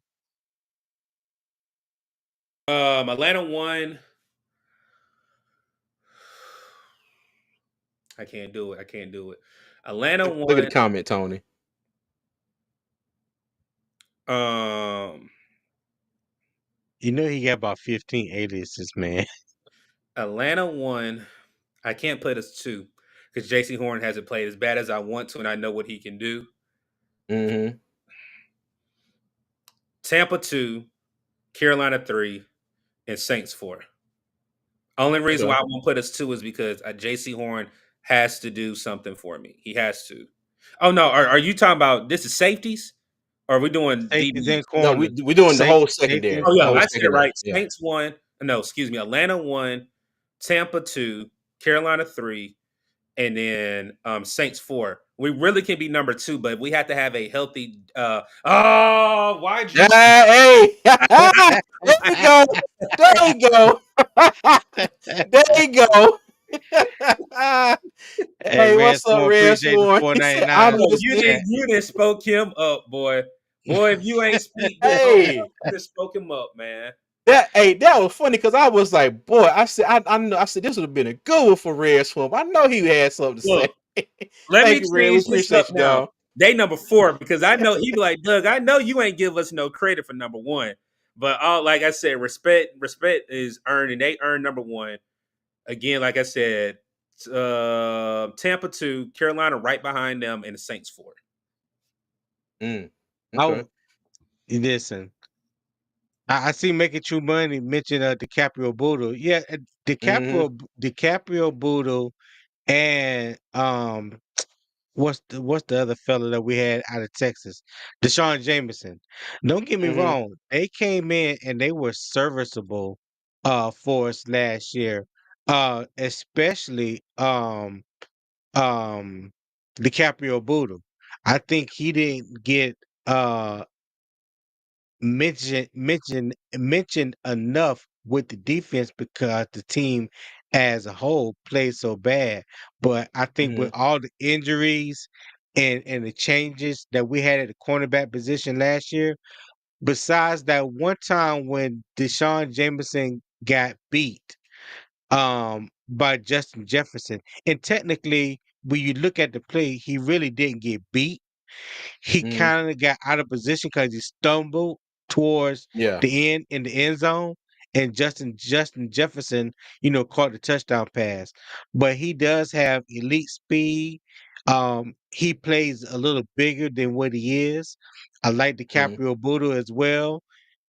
S3: Atlanta won. I can't do it. I can't do it. Atlanta
S1: Look at the
S3: won.
S1: comment, Tony.
S3: Um,
S2: You know he got about 15 aliases, man.
S3: Atlanta won. I can't put us two because JC Horn hasn't played as bad as I want to, and I know what he can do.
S1: Mm-hmm.
S3: Tampa 2, Carolina 3, and Saints 4. Only reason why
S1: Okay.
S3: I won't put us 2 is because JC Horn has to do something for me. He has to. Oh no, are you talking about this is safeties? Or are we doing
S2: Safeties
S3: DBs?
S2: and
S1: No,
S2: corners.
S1: we're doing the whole
S2: Safety and
S1: secondary.
S3: Oh
S1: The
S3: yeah,
S1: whole
S3: I
S2: corners.
S3: said it right.
S1: secondary. Yeah.
S3: Saints 1. No, excuse me. Atlanta 1, Tampa 2, Carolina 3, and then Saints 4. We really can be number 2, but we have to have a healthy oh, why'd you
S1: Hey, there you go. There you go. There you go.
S2: Hey,
S1: Hey, what's up,
S2: Ransom,
S1: Red
S2: appreciate the
S1: Sworn? He said,
S2: 4.99
S1: I'm
S3: Look,
S2: super
S3: you
S1: listening.
S3: didn't
S2: chat.
S3: you didn't spoke him up, boy. Boy, if you ain't speak this whole time,
S1: Hey,
S3: you just spoke him up, man.
S1: that was funny because I was like, boy, I know, I said this would have been a good one for Red Swamp. I know he had something to say.
S3: Look, let me
S1: Thank you, Red. We
S3: change this up
S1: appreciate you,
S3: now.
S1: dog.
S3: They number 4 because I know he be like, Doug, I know you ain't give us no credit for number 1. But all like I said, respect is earned, and they earn number 1. Again, like I said, Tampa 2, Carolina right behind them, and the Saints 4.
S1: Mm, okay.
S2: Oh, listen. I see Making True Money mention DiCaprio Boodle. Yeah,
S1: Mm-hmm.
S2: DiCaprio Boodle and what's the other fella that we had out of Texas? Deshaun Jameson. Don't get me
S1: Mm-hmm.
S2: wrong. They came in and they were serviceable for us last year. Especially um DiCaprio Boodle. I think he didn't get mentioned enough with the defense because the team as a whole played so bad. But I think with
S1: Mhm.
S2: all the injuries and the changes that we had at the cornerback position last year, besides that one time when Deshaun Jameson got beat by Justin Jefferson, and technically when you look at the play, he really didn't get beat. He
S1: Mhm.
S2: kind of got out of position because he stumbled towards
S1: Yeah.
S2: the end in the end zone, and Justin Jefferson, caught the touchdown pass. But he does have elite speed. He plays a little bigger than what he is. I like
S1: Mhm.
S2: DiCaprio Budo as well,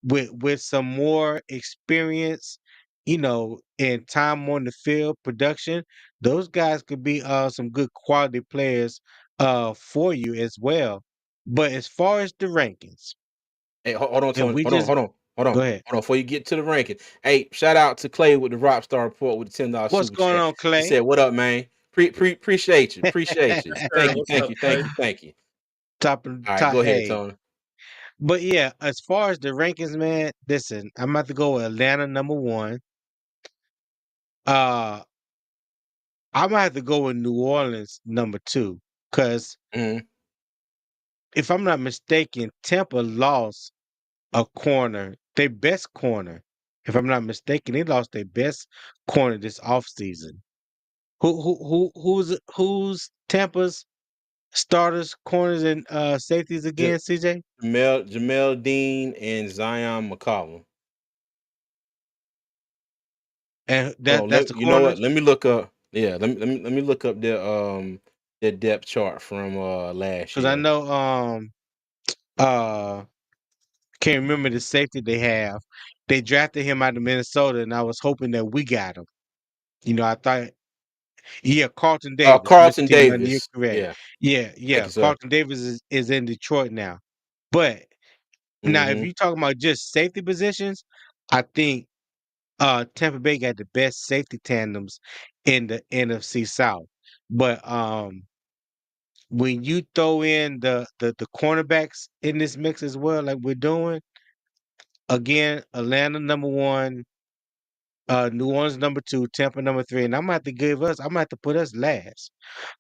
S2: with some more experience, and time on the field production. Those guys could be some good quality players for you as well. But as far as the rankings,
S1: Hey, hold on,
S2: if
S1: Tony.
S2: we
S1: Hold on,
S2: just
S1: hold on, hold on,
S2: go ahead.
S1: hold on. Before you get to the ranking, hey, shout out to Clay with the Rockstar Report with the $10
S2: What's
S1: super
S2: going
S1: chat.
S2: on,
S1: He
S2: Clay?
S1: said, "What up, man? Appreciate you, appreciate you.
S3: Yes, sir.
S1: Thank you,
S3: What's
S1: thank
S3: up,
S1: you, thank
S3: Clay?
S1: you, thank you."
S2: top of
S1: All right,
S2: top.
S1: go ahead,
S2: Hey,
S1: Tony.
S2: but yeah, as far as the rankings, man, listen, I'm about to go with Atlanta number one. Uh, I'm gonna have to go with New Orleans number two, because
S1: Mhm.
S2: if I'm not mistaken, Tampa lost a corner, their best corner. If I'm not mistaken, they lost their best corner this offseason. Who's Tampa's starters, corners, and safeties
S1: J-
S2: again, CJ?
S1: Jamel Dean and Zion McCollum.
S2: And
S1: Hold
S2: that
S1: on,
S2: that's the
S1: you know what?
S2: corners.
S1: Let me look up. Yeah, let me look up their depth chart from last
S2: Because I
S1: year.
S2: know uh can't remember the safety they have. They drafted him out of Minnesota, and I was hoping that we got him. I thought, yeah, Carlton Davis, Mr.
S1: Carlton
S2: T Money, you're
S1: Davis.
S2: correct.
S1: Yeah,
S2: Yeah,
S1: thank
S2: yeah,
S1: you, sir.
S2: Carlton Davis is in Detroit now. But now, if
S1: Mm-hmm.
S2: you talking about just safety positions, I think Tampa Bay got the best safety tandems in the NFC South. But when you throw in the cornerbacks in this mix as well, like we're doing, again, Atlanta number one, New Orleans number two, Tampa number three, and I'm gonna have to put us last,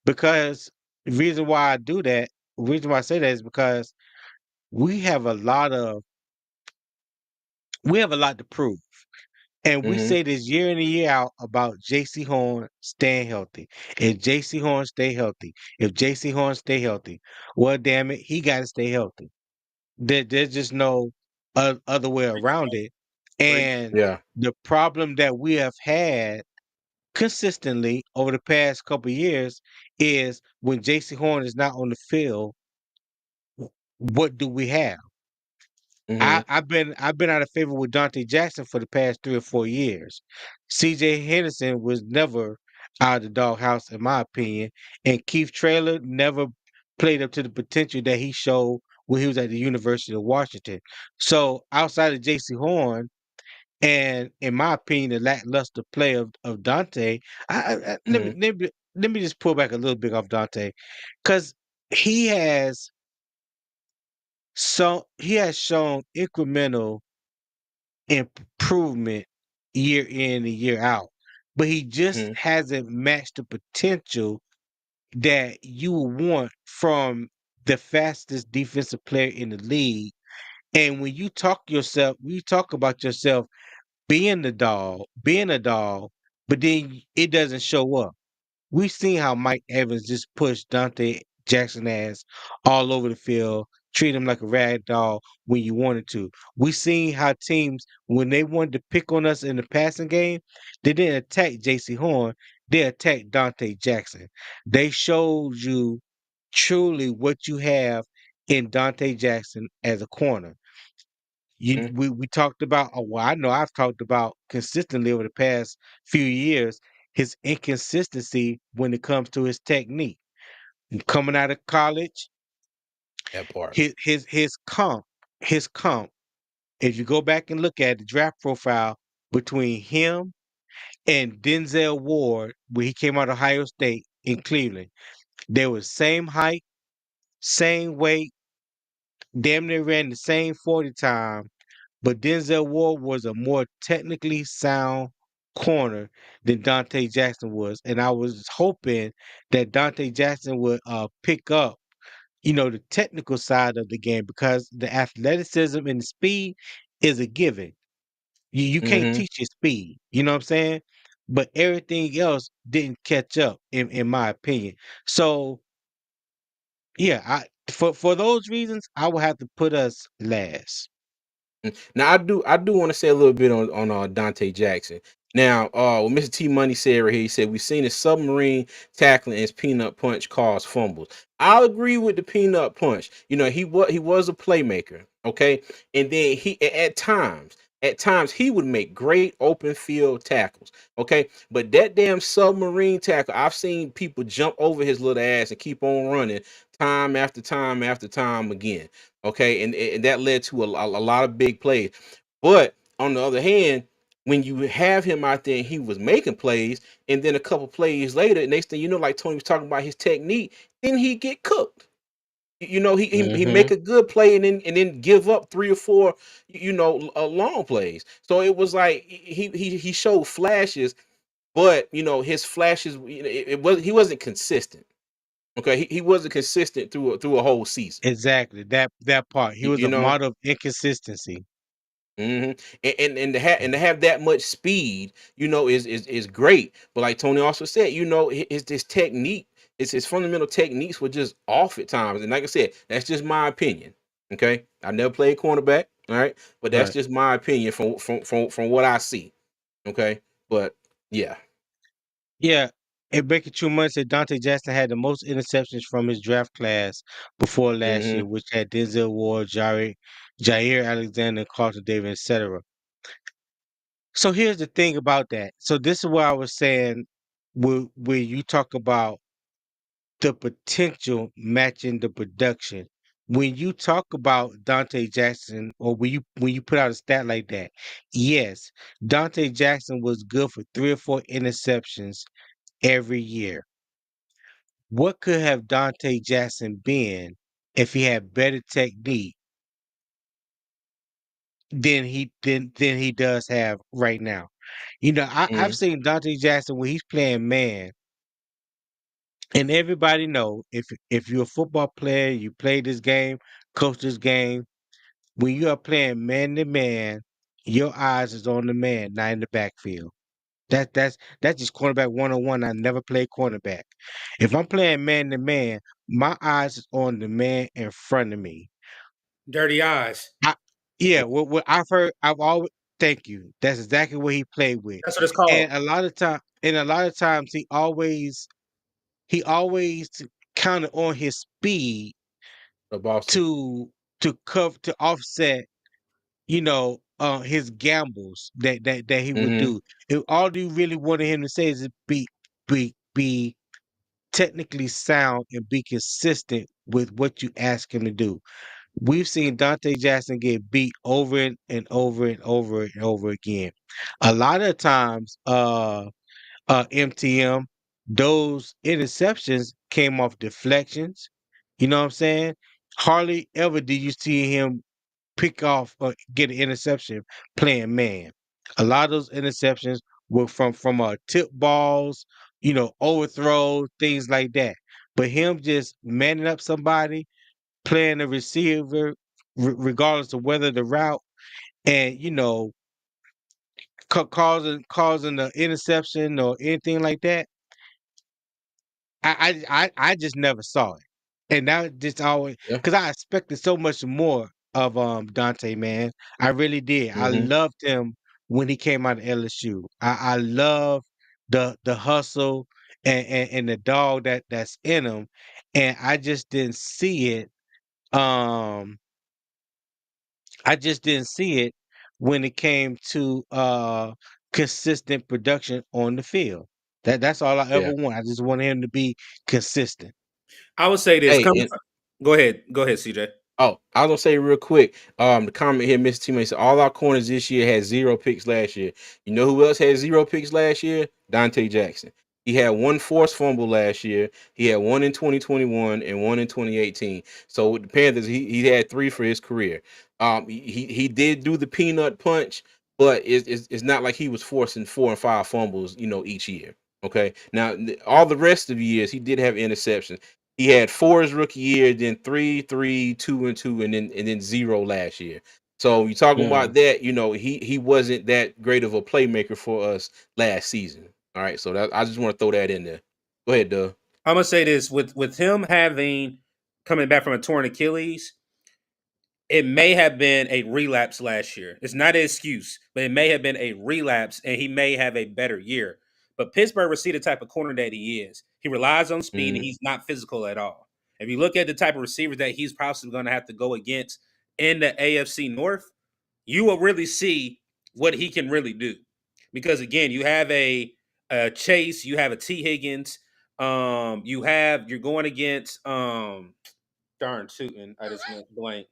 S2: because the reason why I do that, the reason why I say that is because we have a lot of we have a lot to prove. And we
S1: Mm-hmm.
S2: say this year in and year out about JC Horn staying healthy. If JC Horn stay healthy, if JC Horn stay healthy, well, damn it, he got to stay healthy. There's just no other way around it.
S3: Agree.
S2: And
S1: Yeah.
S2: the problem that we have had consistently over the past couple of years is when JC Horn is not on the field, what do we have?
S1: Mm-hmm.
S2: I've been out of favor with Dante Jackson for the past 3 or 4 years. CJ Henderson was never out of the doghouse, in my opinion, and Keith Traylor never played up to the potential that he showed when he was at the University of Washington. So outside of J.C. Horn, and in my opinion, the lackluster play of Dante,
S1: Mm-hmm.
S2: let me just pull back a little bit off Dante, because he has he has shown incremental improvement year in and year out, but he just
S1: Mm-hmm.
S2: hasn't matched the potential that you would want from the fastest defensive player in the league. And when you talk about yourself being a dog, but then it doesn't show up. We've seen how Mike Evans just pushed Dante Jackson ass all over the field, treat him like a rag doll when you wanted to. We seen how teams, when they wanted to pick on us in the passing game, they didn't attack J.C. Horn, they attacked Dante Jackson. They showed you truly what you have in Dante Jackson as a corner. We talked about, well, I know I've talked about consistently over the past few years, his inconsistency when it comes to his technique. Coming out of college,
S1: That part.
S2: his comp. If you go back and look at the draft profile between him and Denzel Ward, when he came out of Ohio State in Cleveland, they were same height, same weight, damn near ran the same 40 time, but Denzel Ward was a more technically sound corner than Dante Jackson was, and I was hoping that Dante Jackson would pick up, the technical side of the game because the athleticism and the speed is a given. You can't
S1: Mm-hmm.
S2: teach your speed. You know what I'm saying? But everything else didn't catch up, in my opinion. So yeah, for those reasons, I would have to put us last.
S1: Now I do want to say a little bit on Dante Jackson. Now, what Mr. T Money said right here, he said we've seen his submarine tackling and his peanut punch cause fumbles. I'll agree with the peanut punch. He was a playmaker, okay, and then at times he would make great open field tackles, okay, but that damn submarine tackle, I've seen people jump over his little ass and keep on running time after time after time again. Okay, and that led to a lot of big plays. But on the other hand, when you have him out there and he was making plays, and then a couple plays later, next thing you know, like Tony was talking about his technique, then he get cooked. He
S2: Hmm.
S1: make a good play and then give up three or four, long plays. So it was like he showed flashes, but his flashes, he wasn't consistent. Okay, he wasn't consistent through a whole season.
S2: Exactly, that part. He
S1: You,
S2: was
S1: you
S2: a
S1: know.
S2: model of inconsistency.
S1: And to have that much speed, is great. But like Tony also said, his technique, his fundamental techniques were just off at times. And like I said, that's just my opinion. Okay, I never played cornerback. All right, but that's
S2: Right.
S1: just my opinion from what I see. Okay, but yeah.
S2: Yeah. And Baker Truman said Dante Jackson had the most interceptions from his draft class before last
S1: Mm-hmm.
S2: year, which had Denzel Ward, Jair Alexander, Carlton Davis, etc. So here's the thing about that. So this is what I was saying, where you talk about the potential matching the production. When you talk about Dante Jackson, or when you put out a stat like that, yes, Dante Jackson was good for 3 or 4 interceptions every year. What could have Dante Jackson been if he had better technique than he does have right now? I've
S1: Mm-hmm.
S2: seen Dante Jackson when he's playing man, and everybody know if you're a football player, you play this game, coach this game. When you are playing man to man, your eyes is on the man, not in the backfield. That's just cornerback 101. I never played cornerback. If I'm playing man to man, my eyes is on the man in front of me.
S3: Dirty eyes.
S2: I, yeah, what I've always thank you. That's exactly what he played with,
S3: That's what it's called.
S2: and a lot of times he always counted on his speed
S1: Boston.
S2: to to offset his gambles that he would
S1: Mm-hmm.
S2: do. If all you really wanted him to say is be technically sound and be consistent with what you ask him to do. We've seen Dante Jackson get beat over and over and over and over again. A lot of times, MTM, those interceptions came off deflections. You know what I'm saying? Hardly ever did you see him pick off or get an interception playing man. A lot of those interceptions were from tip balls, overthrows, things like that. But him just manning up somebody, playing a receiver, regardless of whether the route, and causing the interception or anything like that. I just never saw it, and that just always
S1: Yeah.
S2: because I expected so much more of Dante, man. I really did. I
S1: Mm-hmm.
S2: loved him when he came out of LSU. I love the hustle and the dog that's in him, and I just didn't see it. Um, I just didn't see it when it came to consistent production on the field. That's all I ever
S1: Yeah.
S2: want. I just want him to be consistent.
S3: I would say this.
S1: Hey,
S3: Come.
S1: and
S3: Go ahead. Go ahead, CJ.
S1: oh, I was gonna say real quick. The comment here, Mr. Teammate said all our corners this year had 0 picks last year. You know who else had 0 picks last year? Dante Jackson. He had one forced fumble last year. He had one in 2021 and one in 2018. So with the Panthers, he had three for his career. He did do the peanut punch. but it's not like he was forcing 4 and 5 fumbles, each year. Okay, now all the rest of the years he did have interceptions. He had 4 his rookie year, then 3, 3, 2 and 2, and then 0 last year. So you talking
S2: Mm.
S1: about that, he wasn't that great of a playmaker for us last season. All right, so I just want to throw that in there. Go ahead, Doug.
S3: I'm gonna say this with him having coming back from a torn Achilles, it may have been a relapse last year. It's not an excuse, but it may have been a relapse, and he may have a better year. But Pittsburgh will see the type of corner that he is. He relies on speed, and
S1: Mm-hmm.
S3: he's not physical at all. If you look at the type of receivers that he's possibly going to have to go against in the AFC North, you will really see what he can really do. Because again, you have a Chase, you have a T Higgins, you're going against darn tootin', I just went blank.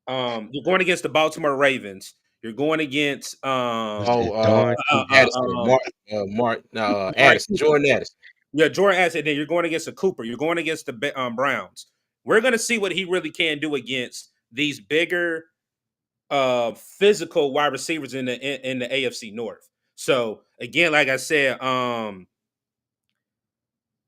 S3: You're going against the Baltimore Ravens. You're going against
S2: What's
S1: Oh,
S2: that? Darn tootin'.
S1: Addison, Addison,
S3: Cooper.
S1: Jordan Addison.
S3: Yeah, Jordan Addison. Then you're going against the Cooper. You're going against the Browns. We're going to see what he really can do against these bigger, physical wide receivers in the AFC North. So again, like I said,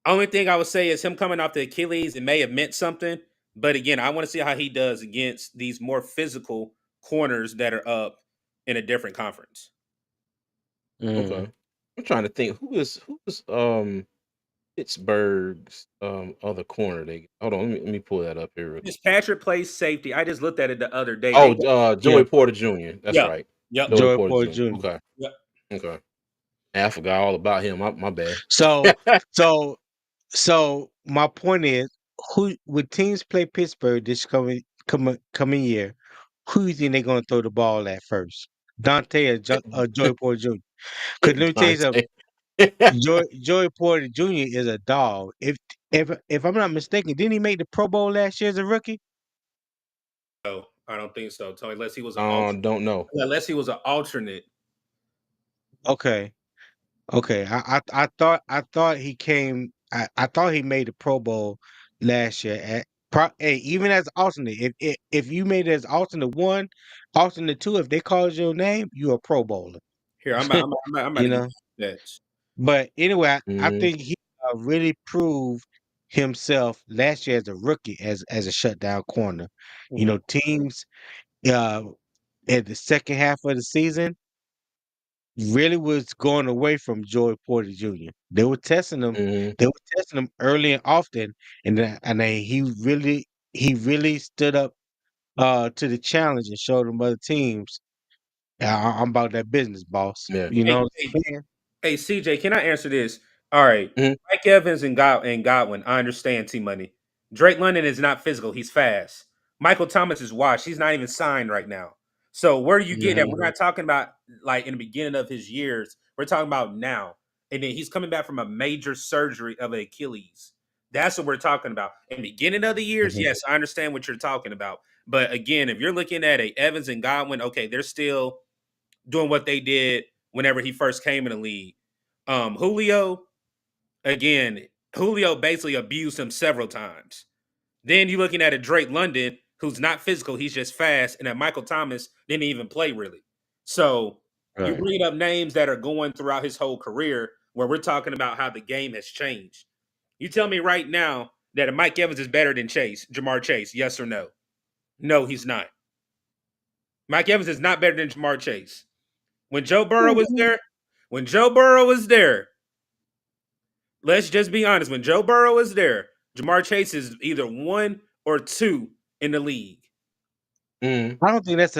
S3: only thing I would say is him coming off the Achilles. It may have meant something, but again, I want to see how he does against these more physical corners that are up in a different conference.
S2: Mm.
S1: Okay, I'm trying to think who is Pittsburgh's other corner. They hold on. Let me pull that up here. Real quick.
S3: Fitzpatrick plays safety. I just looked at it the other day.
S1: Oh,
S2: Yeah,
S1: Joey Porter Jr. That's
S3: Yeah,
S1: right.
S3: yep,
S1: Joey
S2: Joy
S1: Porter
S2: Porter
S1: Jr.
S2: Jr.
S1: Okay.
S3: yep.
S1: Okay. I forgot all about him. My bad.
S2: So, so, so my point is, who would teams play Pittsburgh this coming year? Who you think they're going to throw the ball at first? Dante or Joy Porter Jr.? Because let me tell you something.
S1: Dante.
S2: Joy Porter Jr. is a dog. If I'm not mistaken, didn't he make the Pro Bowl last year as a rookie?
S3: No, I don't think so, Tony.
S1: Don't know.
S3: Unless he was an alternate.
S2: Okay. Okay, I thought he came. I thought he made the Pro Bowl last year. Hey, even as alternate, if you made it as alternate one, alternate two, if they called your name, you a Pro Bowler.
S3: Here, I'm about
S2: You
S3: to get
S2: know.
S3: that.
S2: But anyway, I
S1: Hmm.
S2: think he really proved himself last year as a rookie, as a shutdown corner. You
S3: Mhm.
S2: know, teams uh at the second half of the season really was going away from Joey Porter Jr. They were testing him.
S1: Hmm.
S2: They were testing him early and often, he really stood up to the challenge and showed them other teams. I'm about that business, boss.
S1: Yeah.
S2: You know
S3: Hey,
S2: what
S3: hey,
S2: I'm saying?
S3: Hey, CJ, can I answer this? All right.
S1: Hmm.
S3: Mike Evans and Godwin, I understand T Money. Drake London is not physical. He's fast. Michael Thomas is washed. He's not even signed right now. So where do you get that?
S2: Hmm.
S3: We're not talking about like in the beginning of his years. We're talking about now. And then he's coming back from a major surgery of an Achilles. That's what we're talking about. In the beginning of the years,
S2: Hmm.
S3: yes, I understand what you're talking about. But again, if you're looking at a Evans and Godwin, okay, they're still doing what they did whenever he first came in the league. Julio, again, Julio basically abused him several times. Then you're looking at a Drake London who's not physical, he's just fast, and that Michael Thomas didn't even play really. So you
S2: Right.
S3: bring up names that are going throughout his whole career where we're talking about how the game has changed. You tell me right now that a Mike Evans is better than Jamar Chase, yes or no? No, he's not. Mike Evans is not better than Jamar Chase. When Joe Burrow was there, when Joe Burrow was there, let's just be honest. When Joe Burrow is there, Jamar Chase is either one or two in the league.
S1: Hmm.
S2: I don't think that's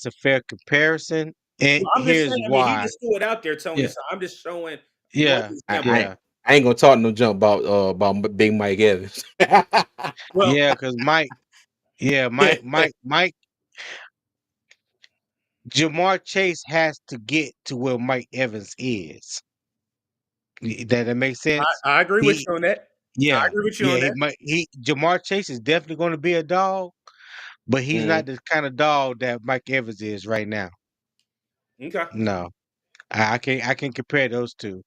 S2: a fair comparison, and
S3: Well, I'm just
S2: here's
S3: saying. I mean, he
S2: why.
S3: just threw it out there, Tony.
S2: Yeah.
S3: So I'm just showing one
S2: Yeah.
S1: I,
S3: example.
S1: I
S2: Yeah.
S1: I ain't gonna talk no jump about Big Mike Evans.
S3: Well,
S2: Yeah. Because Mike. Yeah. Mike. Jamar Chase has to get to where Mike Evans is. That makes sense.
S3: I agree with
S2: He,
S3: you on that. I
S2: yeah,
S3: agree with you
S2: yeah.
S3: on
S2: He,
S3: that.
S2: might- he Jamar Chase is definitely going to be a dog, but he's
S1: Hmm.
S2: not the kind of dog that Mike Evans is right now.
S3: Okay.
S2: No, I can compare those two.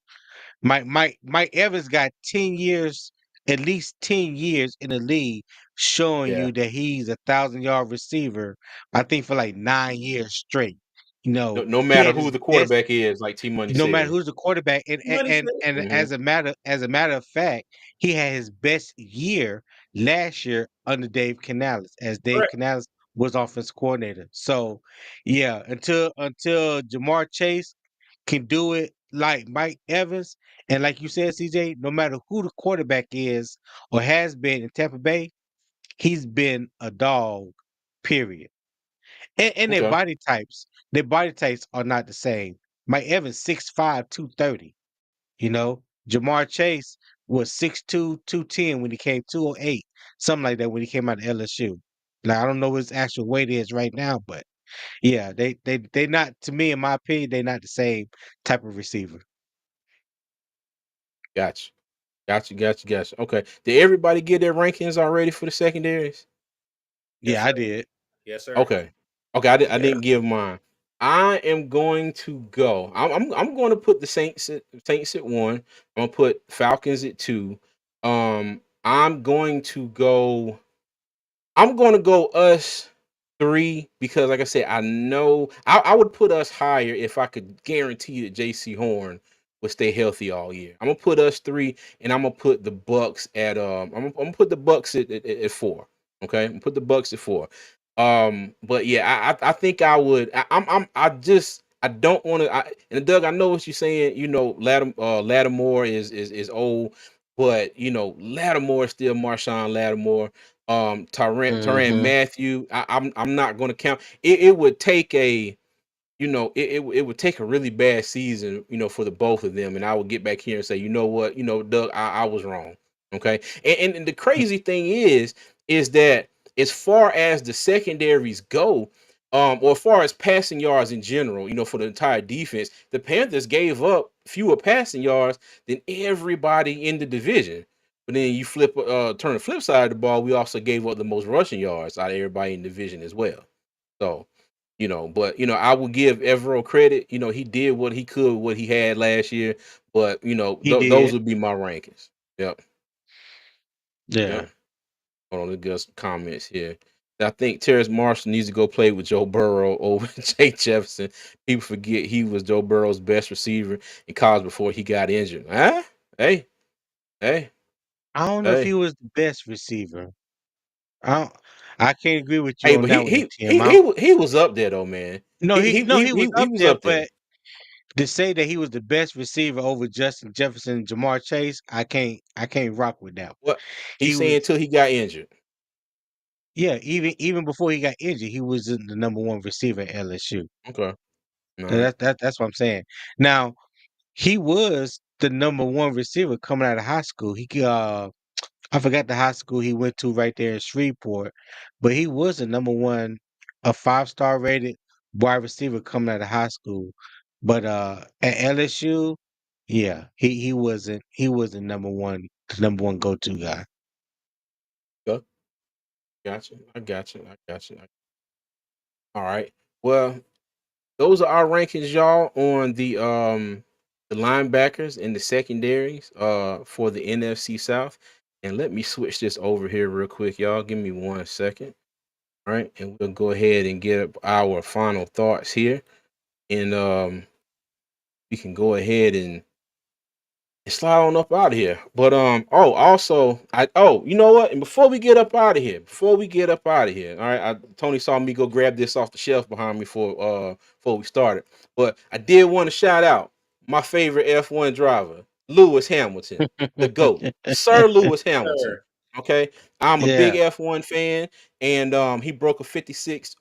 S2: Mike Evans got 10 years, at least 10 years in the league, showing
S1: Yeah.
S2: you that he's a 1,000-yard receiver. I think for like 9 years straight.
S1: No
S2: he
S1: matter
S2: had
S1: who
S2: his
S1: the
S2: best.
S1: quarterback is, like T Money
S2: No matter
S1: said.
S2: who's the quarterback,
S3: Money said.
S1: Hmm.
S2: as a matter of fact, he had his best year last year under Dave Canales, as Dave
S3: Correct.
S2: Canales was offensive coordinator. So, yeah, until Jamar Chase can do it like Mike Evans, and like you said, CJ, no matter who the quarterback is or has been in Tampa Bay, he's been a dog. Period. And
S1: Okay,
S2: their body types are not the same. Mike Evans 6'5", 230. You know, Jamar Chase was 6'2", 210 when he came 208, something like that when he came out of LSU. Now I don't know what his actual weight is right now, but yeah, they not, to me, in my opinion, they not the same type of receiver.
S1: gotcha, gotcha. Okay, did everybody get their rankings already for the secondaries?
S3: Yes,
S2: Yeah, I
S3: sir.
S2: did.
S3: Yes, sir.
S1: Okay, okay, I
S2: Yeah.
S1: didn't give mine. I am going to go. I'm going to put the Saints at one. I'm gonna put Falcons at two. I'm going to go. I'm gonna go us three because, like I said, I know I would put us higher if I could guarantee that JC Horn would stay healthy all year. I'm gonna put us three, and I'm gonna put the Bucks at I'm gonna put the Bucks at four. Okay, I'm gonna put the Bucks at four. But yeah, I think I would. I don't want to. And Doug, I know what you're saying. Lattimore is old, but Lattimore is still Marshawn Lattimore. Tyrann
S2: Hmm.
S1: Matthew. I'm not going to count. It would take a it would take a really bad season, for the both of them, and I would get back here and say, you know what, Doug, I was wrong. Okay, and the crazy thing is that as far as the secondaries go, or as far as passing yards in general, for the entire defense, the Panthers gave up fewer passing yards than everybody in the division. But then you turn the flip side of the ball, we also gave up the most rushing yards out of everybody in the division as well. So, but I will give Evero credit. He did what he could, with what he had last year. But
S2: He
S1: those
S2: did.
S1: would be my rankings. Yep,
S2: Yeah.
S1: yep. Hold on, let's get some comments here. I think Terrace Marshall needs to go play with Joe Burrow over Jay Jefferson. People forget he was Joe Burrow's best receiver in college before he got injured. Huh? Hey, hey,
S2: I don't know if he
S1: hey,
S2: was the best receiver. I don't, I can't agree with you
S1: hey.
S2: on
S1: But
S2: that
S1: he
S2: one,
S1: he
S2: Tim.
S1: he he, wa- he was up there though, man.
S2: No,
S1: He he he
S2: he was
S1: he, he
S2: up
S1: was
S2: there,
S1: up there.
S2: but to say that he was the best receiver over Justin Jefferson and Jamar Chase, I can't rock with that.
S1: What
S2: He
S1: he's saying
S2: was,
S1: until he got injured.
S2: yeah, even before he got injured, he was the number one receiver at LSU.
S1: Okay, all right.
S2: That's what I'm saying. Now, he was the number one receiver coming out of high school. I forgot the high school he went to right there in Shreveport, but he was the number one, a 5-star rated wide receiver coming out of high school. But at LSU, yeah, he wasn't the number one go to guy.
S1: Go. Gotcha. I got you. I got you. All right. Well, those are our rankings, y'all, on the linebackers and the secondaries for the NFC South. And let me switch this over here real quick, y'all. Give me 1 second. All right, and we'll go ahead and get up our final thoughts here. And we can go ahead and slide on up out of here. But also you know what? And before we get up out of here, all right. Tony saw me go grab this off the shelf behind me before we started. But I did want to shout out my favorite F1 driver, Lewis Hamilton, the GOAT, Sir Lewis Hamilton.
S3: Sir.
S1: Okay, I'm a big
S2: Yeah,
S1: F1 fan, and he broke a 56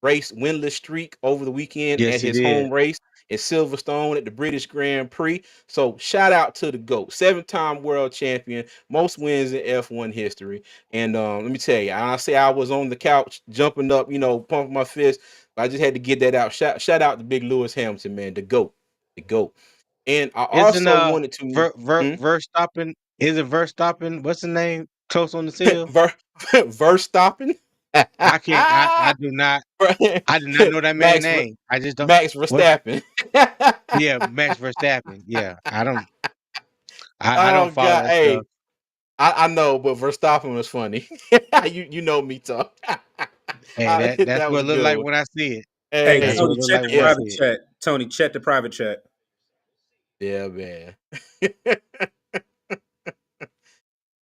S1: race winless streak over the weekend
S2: yes,
S1: at
S2: he
S1: his
S2: did.
S1: home race at Silverstone at the British Grand Prix. So shout out to the GOAT, 7-time world champion, most wins in F1 history. And let me tell you, I say I was on the couch jumping up, pumping my fist. I just had to get that out. Shout out to Big Lewis Hamilton, man, the GOAT, the GOAT. And I
S2: Isn't
S1: also wanted to hmm?
S2: Verstappen? Is it Verstappen? What's the name? Close on the seal.
S1: Verstappen.
S2: I do not know that man's
S1: Max
S2: name. I just don't.
S1: Max
S2: What?
S1: Verstappen.
S2: Yeah, Max Verstappen. Yeah, I
S1: Oh
S2: don't follow
S1: God,
S2: that
S1: hey,
S2: stuff.
S1: I know, but Verstappen was funny. You know me, talk.
S2: Hey, that's
S1: That
S2: what
S1: was
S2: it
S1: a
S2: look
S1: good
S2: like
S1: one.
S2: when I see it.
S3: Hey,
S2: That's
S1: Hey,
S2: what it
S3: Tony,
S2: look
S3: check
S2: like
S3: the
S2: when I
S1: yeah,
S3: private
S2: see it.
S3: chat. Tony, check the private chat.
S1: yeah, man.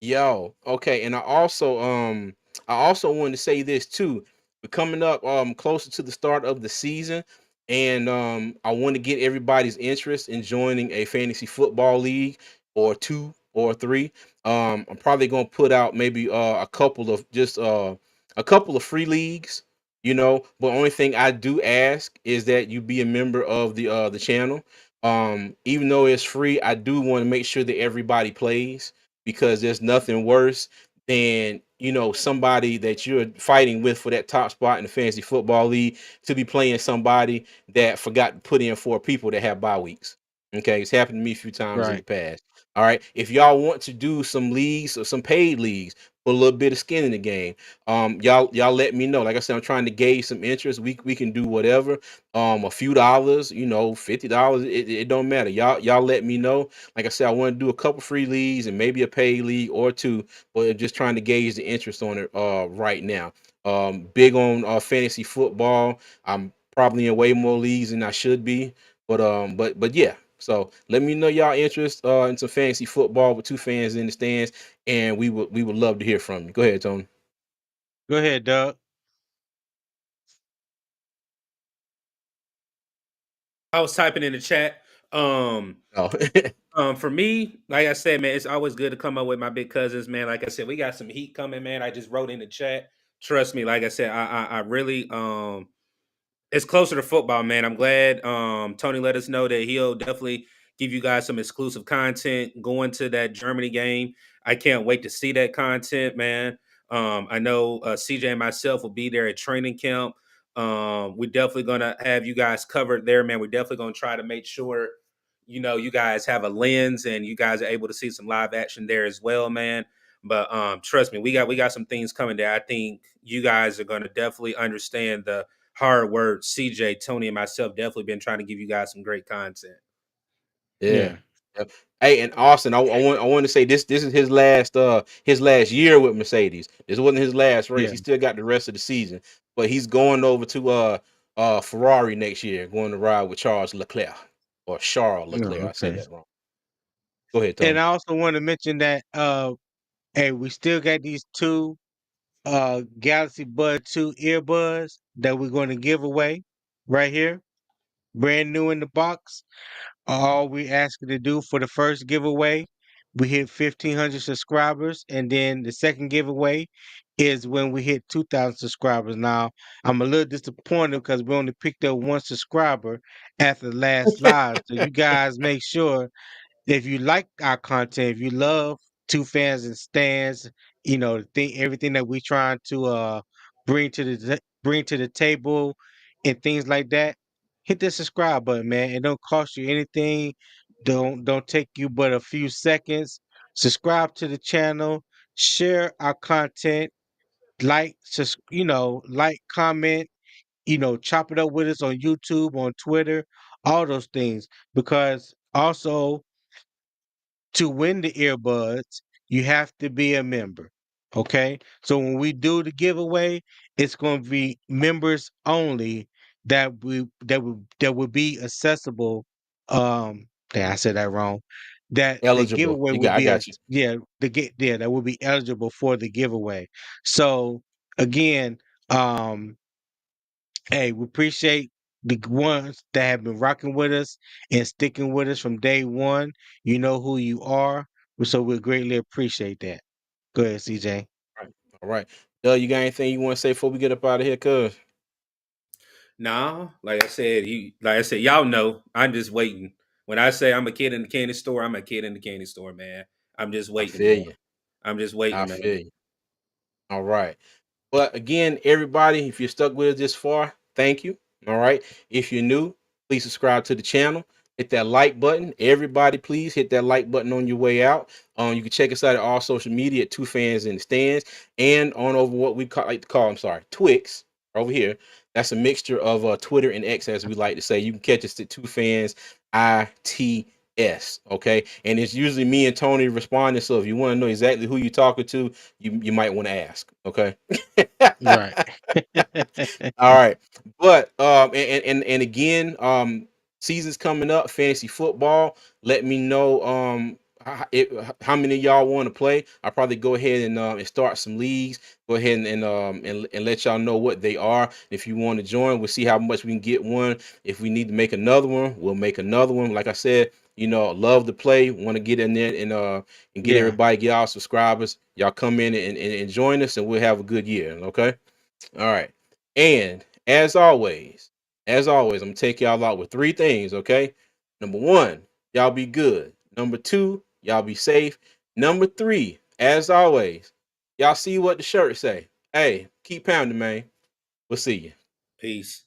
S1: Yo, okay, and I also wanted to say this too. We're coming up closer to the start of the season, and I want to get everybody's interest in joining a fantasy football league or two or three. I'm probably gonna put out maybe a couple of free leagues, but only thing I do ask is that you be a member of the channel. Even though it's free, I do want to make sure that everybody plays because there's nothing worse than somebody that you're fighting with for that top spot in the fantasy football league to be playing somebody that forgot to put in for people that have bye weeks. Okay, it's happened to me a few times in the
S2: Right.
S1: past. All right, if y'all want to do some leagues or some paid leagues, put a little bit of skin in the game. Y'all let me know. Like I said, I'm trying to gauge some interest. We can do whatever. A few dollars, $50. It don't matter. Y'all let me know. Like I said, I want to do a couple free leagues and maybe a paid league or two, but I'm just trying to gauge the interest on it right now. Big on fantasy football. I'm probably in way more leagues than I should be, but yeah. So let me know y'all interest in some fantasy football with two fans in the stands, and we would love to hear from you. Go ahead, Tony.
S2: Go ahead, Doug.
S3: I was typing in the chat. Um,
S1: Oh,
S3: for me, like I said, man, it's always good to come up with my big cousins, man. Like I said, we got some heat coming, man. I just wrote in the chat. Trust me, like I said, I really it's closer to football, man. I'm glad Tony let us know that he'll definitely give you guys some exclusive content going to that Germany game. I can't wait to see that content, man. I know CJ and myself will be there at training camp. We're definitely gonna have you guys covered there, man. We're definitely gonna try to make sure you guys have a lens and you guys are able to see some live action there as well, man. But trust me, we got some things coming there. I think you guys are gonna definitely understand the hard work. CJ, Tony, and myself definitely been trying to give you guys some great content.
S1: yeah.
S2: Yeah.
S1: Yep. Hey, and Austin, I want to say this is his last year with Mercedes. This wasn't his last race.
S2: Yeah.
S1: He still got the rest of the season, but he's going over to Ferrari next year, going to ride with Charles Leclerc or Charles
S2: No,
S1: Leclerc. I said
S2: okay.
S1: that wrong. Go ahead,
S2: And
S1: Tony.
S2: I also want to mention that hey, we still got these two Galaxy Bud 2 earbuds that we're going to give away right here. Brand new in the box. All we ask you to do for the first giveaway, we hit 1,500 subscribers, and then the second giveaway is when we hit 2,000 subscribers. Now, I'm a little disappointed because we only picked up one subscriber after the last live. So you guys make sure if you like our content, if you love two fans and stands, everything that we trying to bring to the table and things like that, hit the subscribe button, man. It don't cost you anything. Don't take you but a few seconds. Subscribe to the channel, share our content, like, comment, chop it up with us on YouTube, on Twitter, all those things. Because also to win the earbuds, you have to be a member. Okay. So when we do the giveaway, it's going to be members only that will be accessible. Dang, I said that wrong. That the
S1: Eligible.
S2: giveaway
S1: You
S2: will
S1: got. I
S2: be a
S1: got you.
S2: yeah that will be eligible for the giveaway. So again, um, hey, we appreciate the ones that have been rocking with us and sticking with us from day one. You know who you are, so we greatly appreciate that. Go ahead, CJ.
S1: All right. All right. Doug, you got anything you want to say before we get up out of here, cuz?
S3: Nah, like I said, y'all know I'm just waiting. When I say I'm a kid in the candy store, I'm a kid in the candy store, man. I'm just
S1: I
S3: waiting,
S1: feel
S3: man.
S1: you.
S3: I'm just
S1: I
S3: waiting, man.
S1: feel you. All right. But again, everybody, if you're stuck with us this far, thank you. All right. If you're new, please subscribe to the channel. Hit that like button. Everybody, please hit that like button on your way out. You can check us out at all social media at Two Fans in the Stands and on over what we like to call, I'm sorry, Twix over here. That's a mixture of Twitter and X, as we like to say. You can catch us at Two Fans ITV. S. Okay, and it's usually me and Tony responding. So if you want to know exactly who you're talking to, you might want to ask. Okay.
S2: Right.
S1: All right, but and again, season's coming up, fantasy football. Let me know how many of y'all want to play. I'll probably go ahead and start some leagues. Go ahead and let y'all know what they are. If you want to join, we'll see how much we can get one. If we need to make another one, we'll make another one. Like I said, love to play. Want to get in there and get
S2: Yeah.
S1: everybody, get our subscribers. Y'all come in and join us, and we'll have a good year. Okay. All right. And as always, I'm gonna take y'all out with three things, okay? Number one, y'all be good. Number two, y'all be safe. Number three, as always, y'all see what the shirt say. Hey, keep pounding, man. We'll see you.
S3: Peace.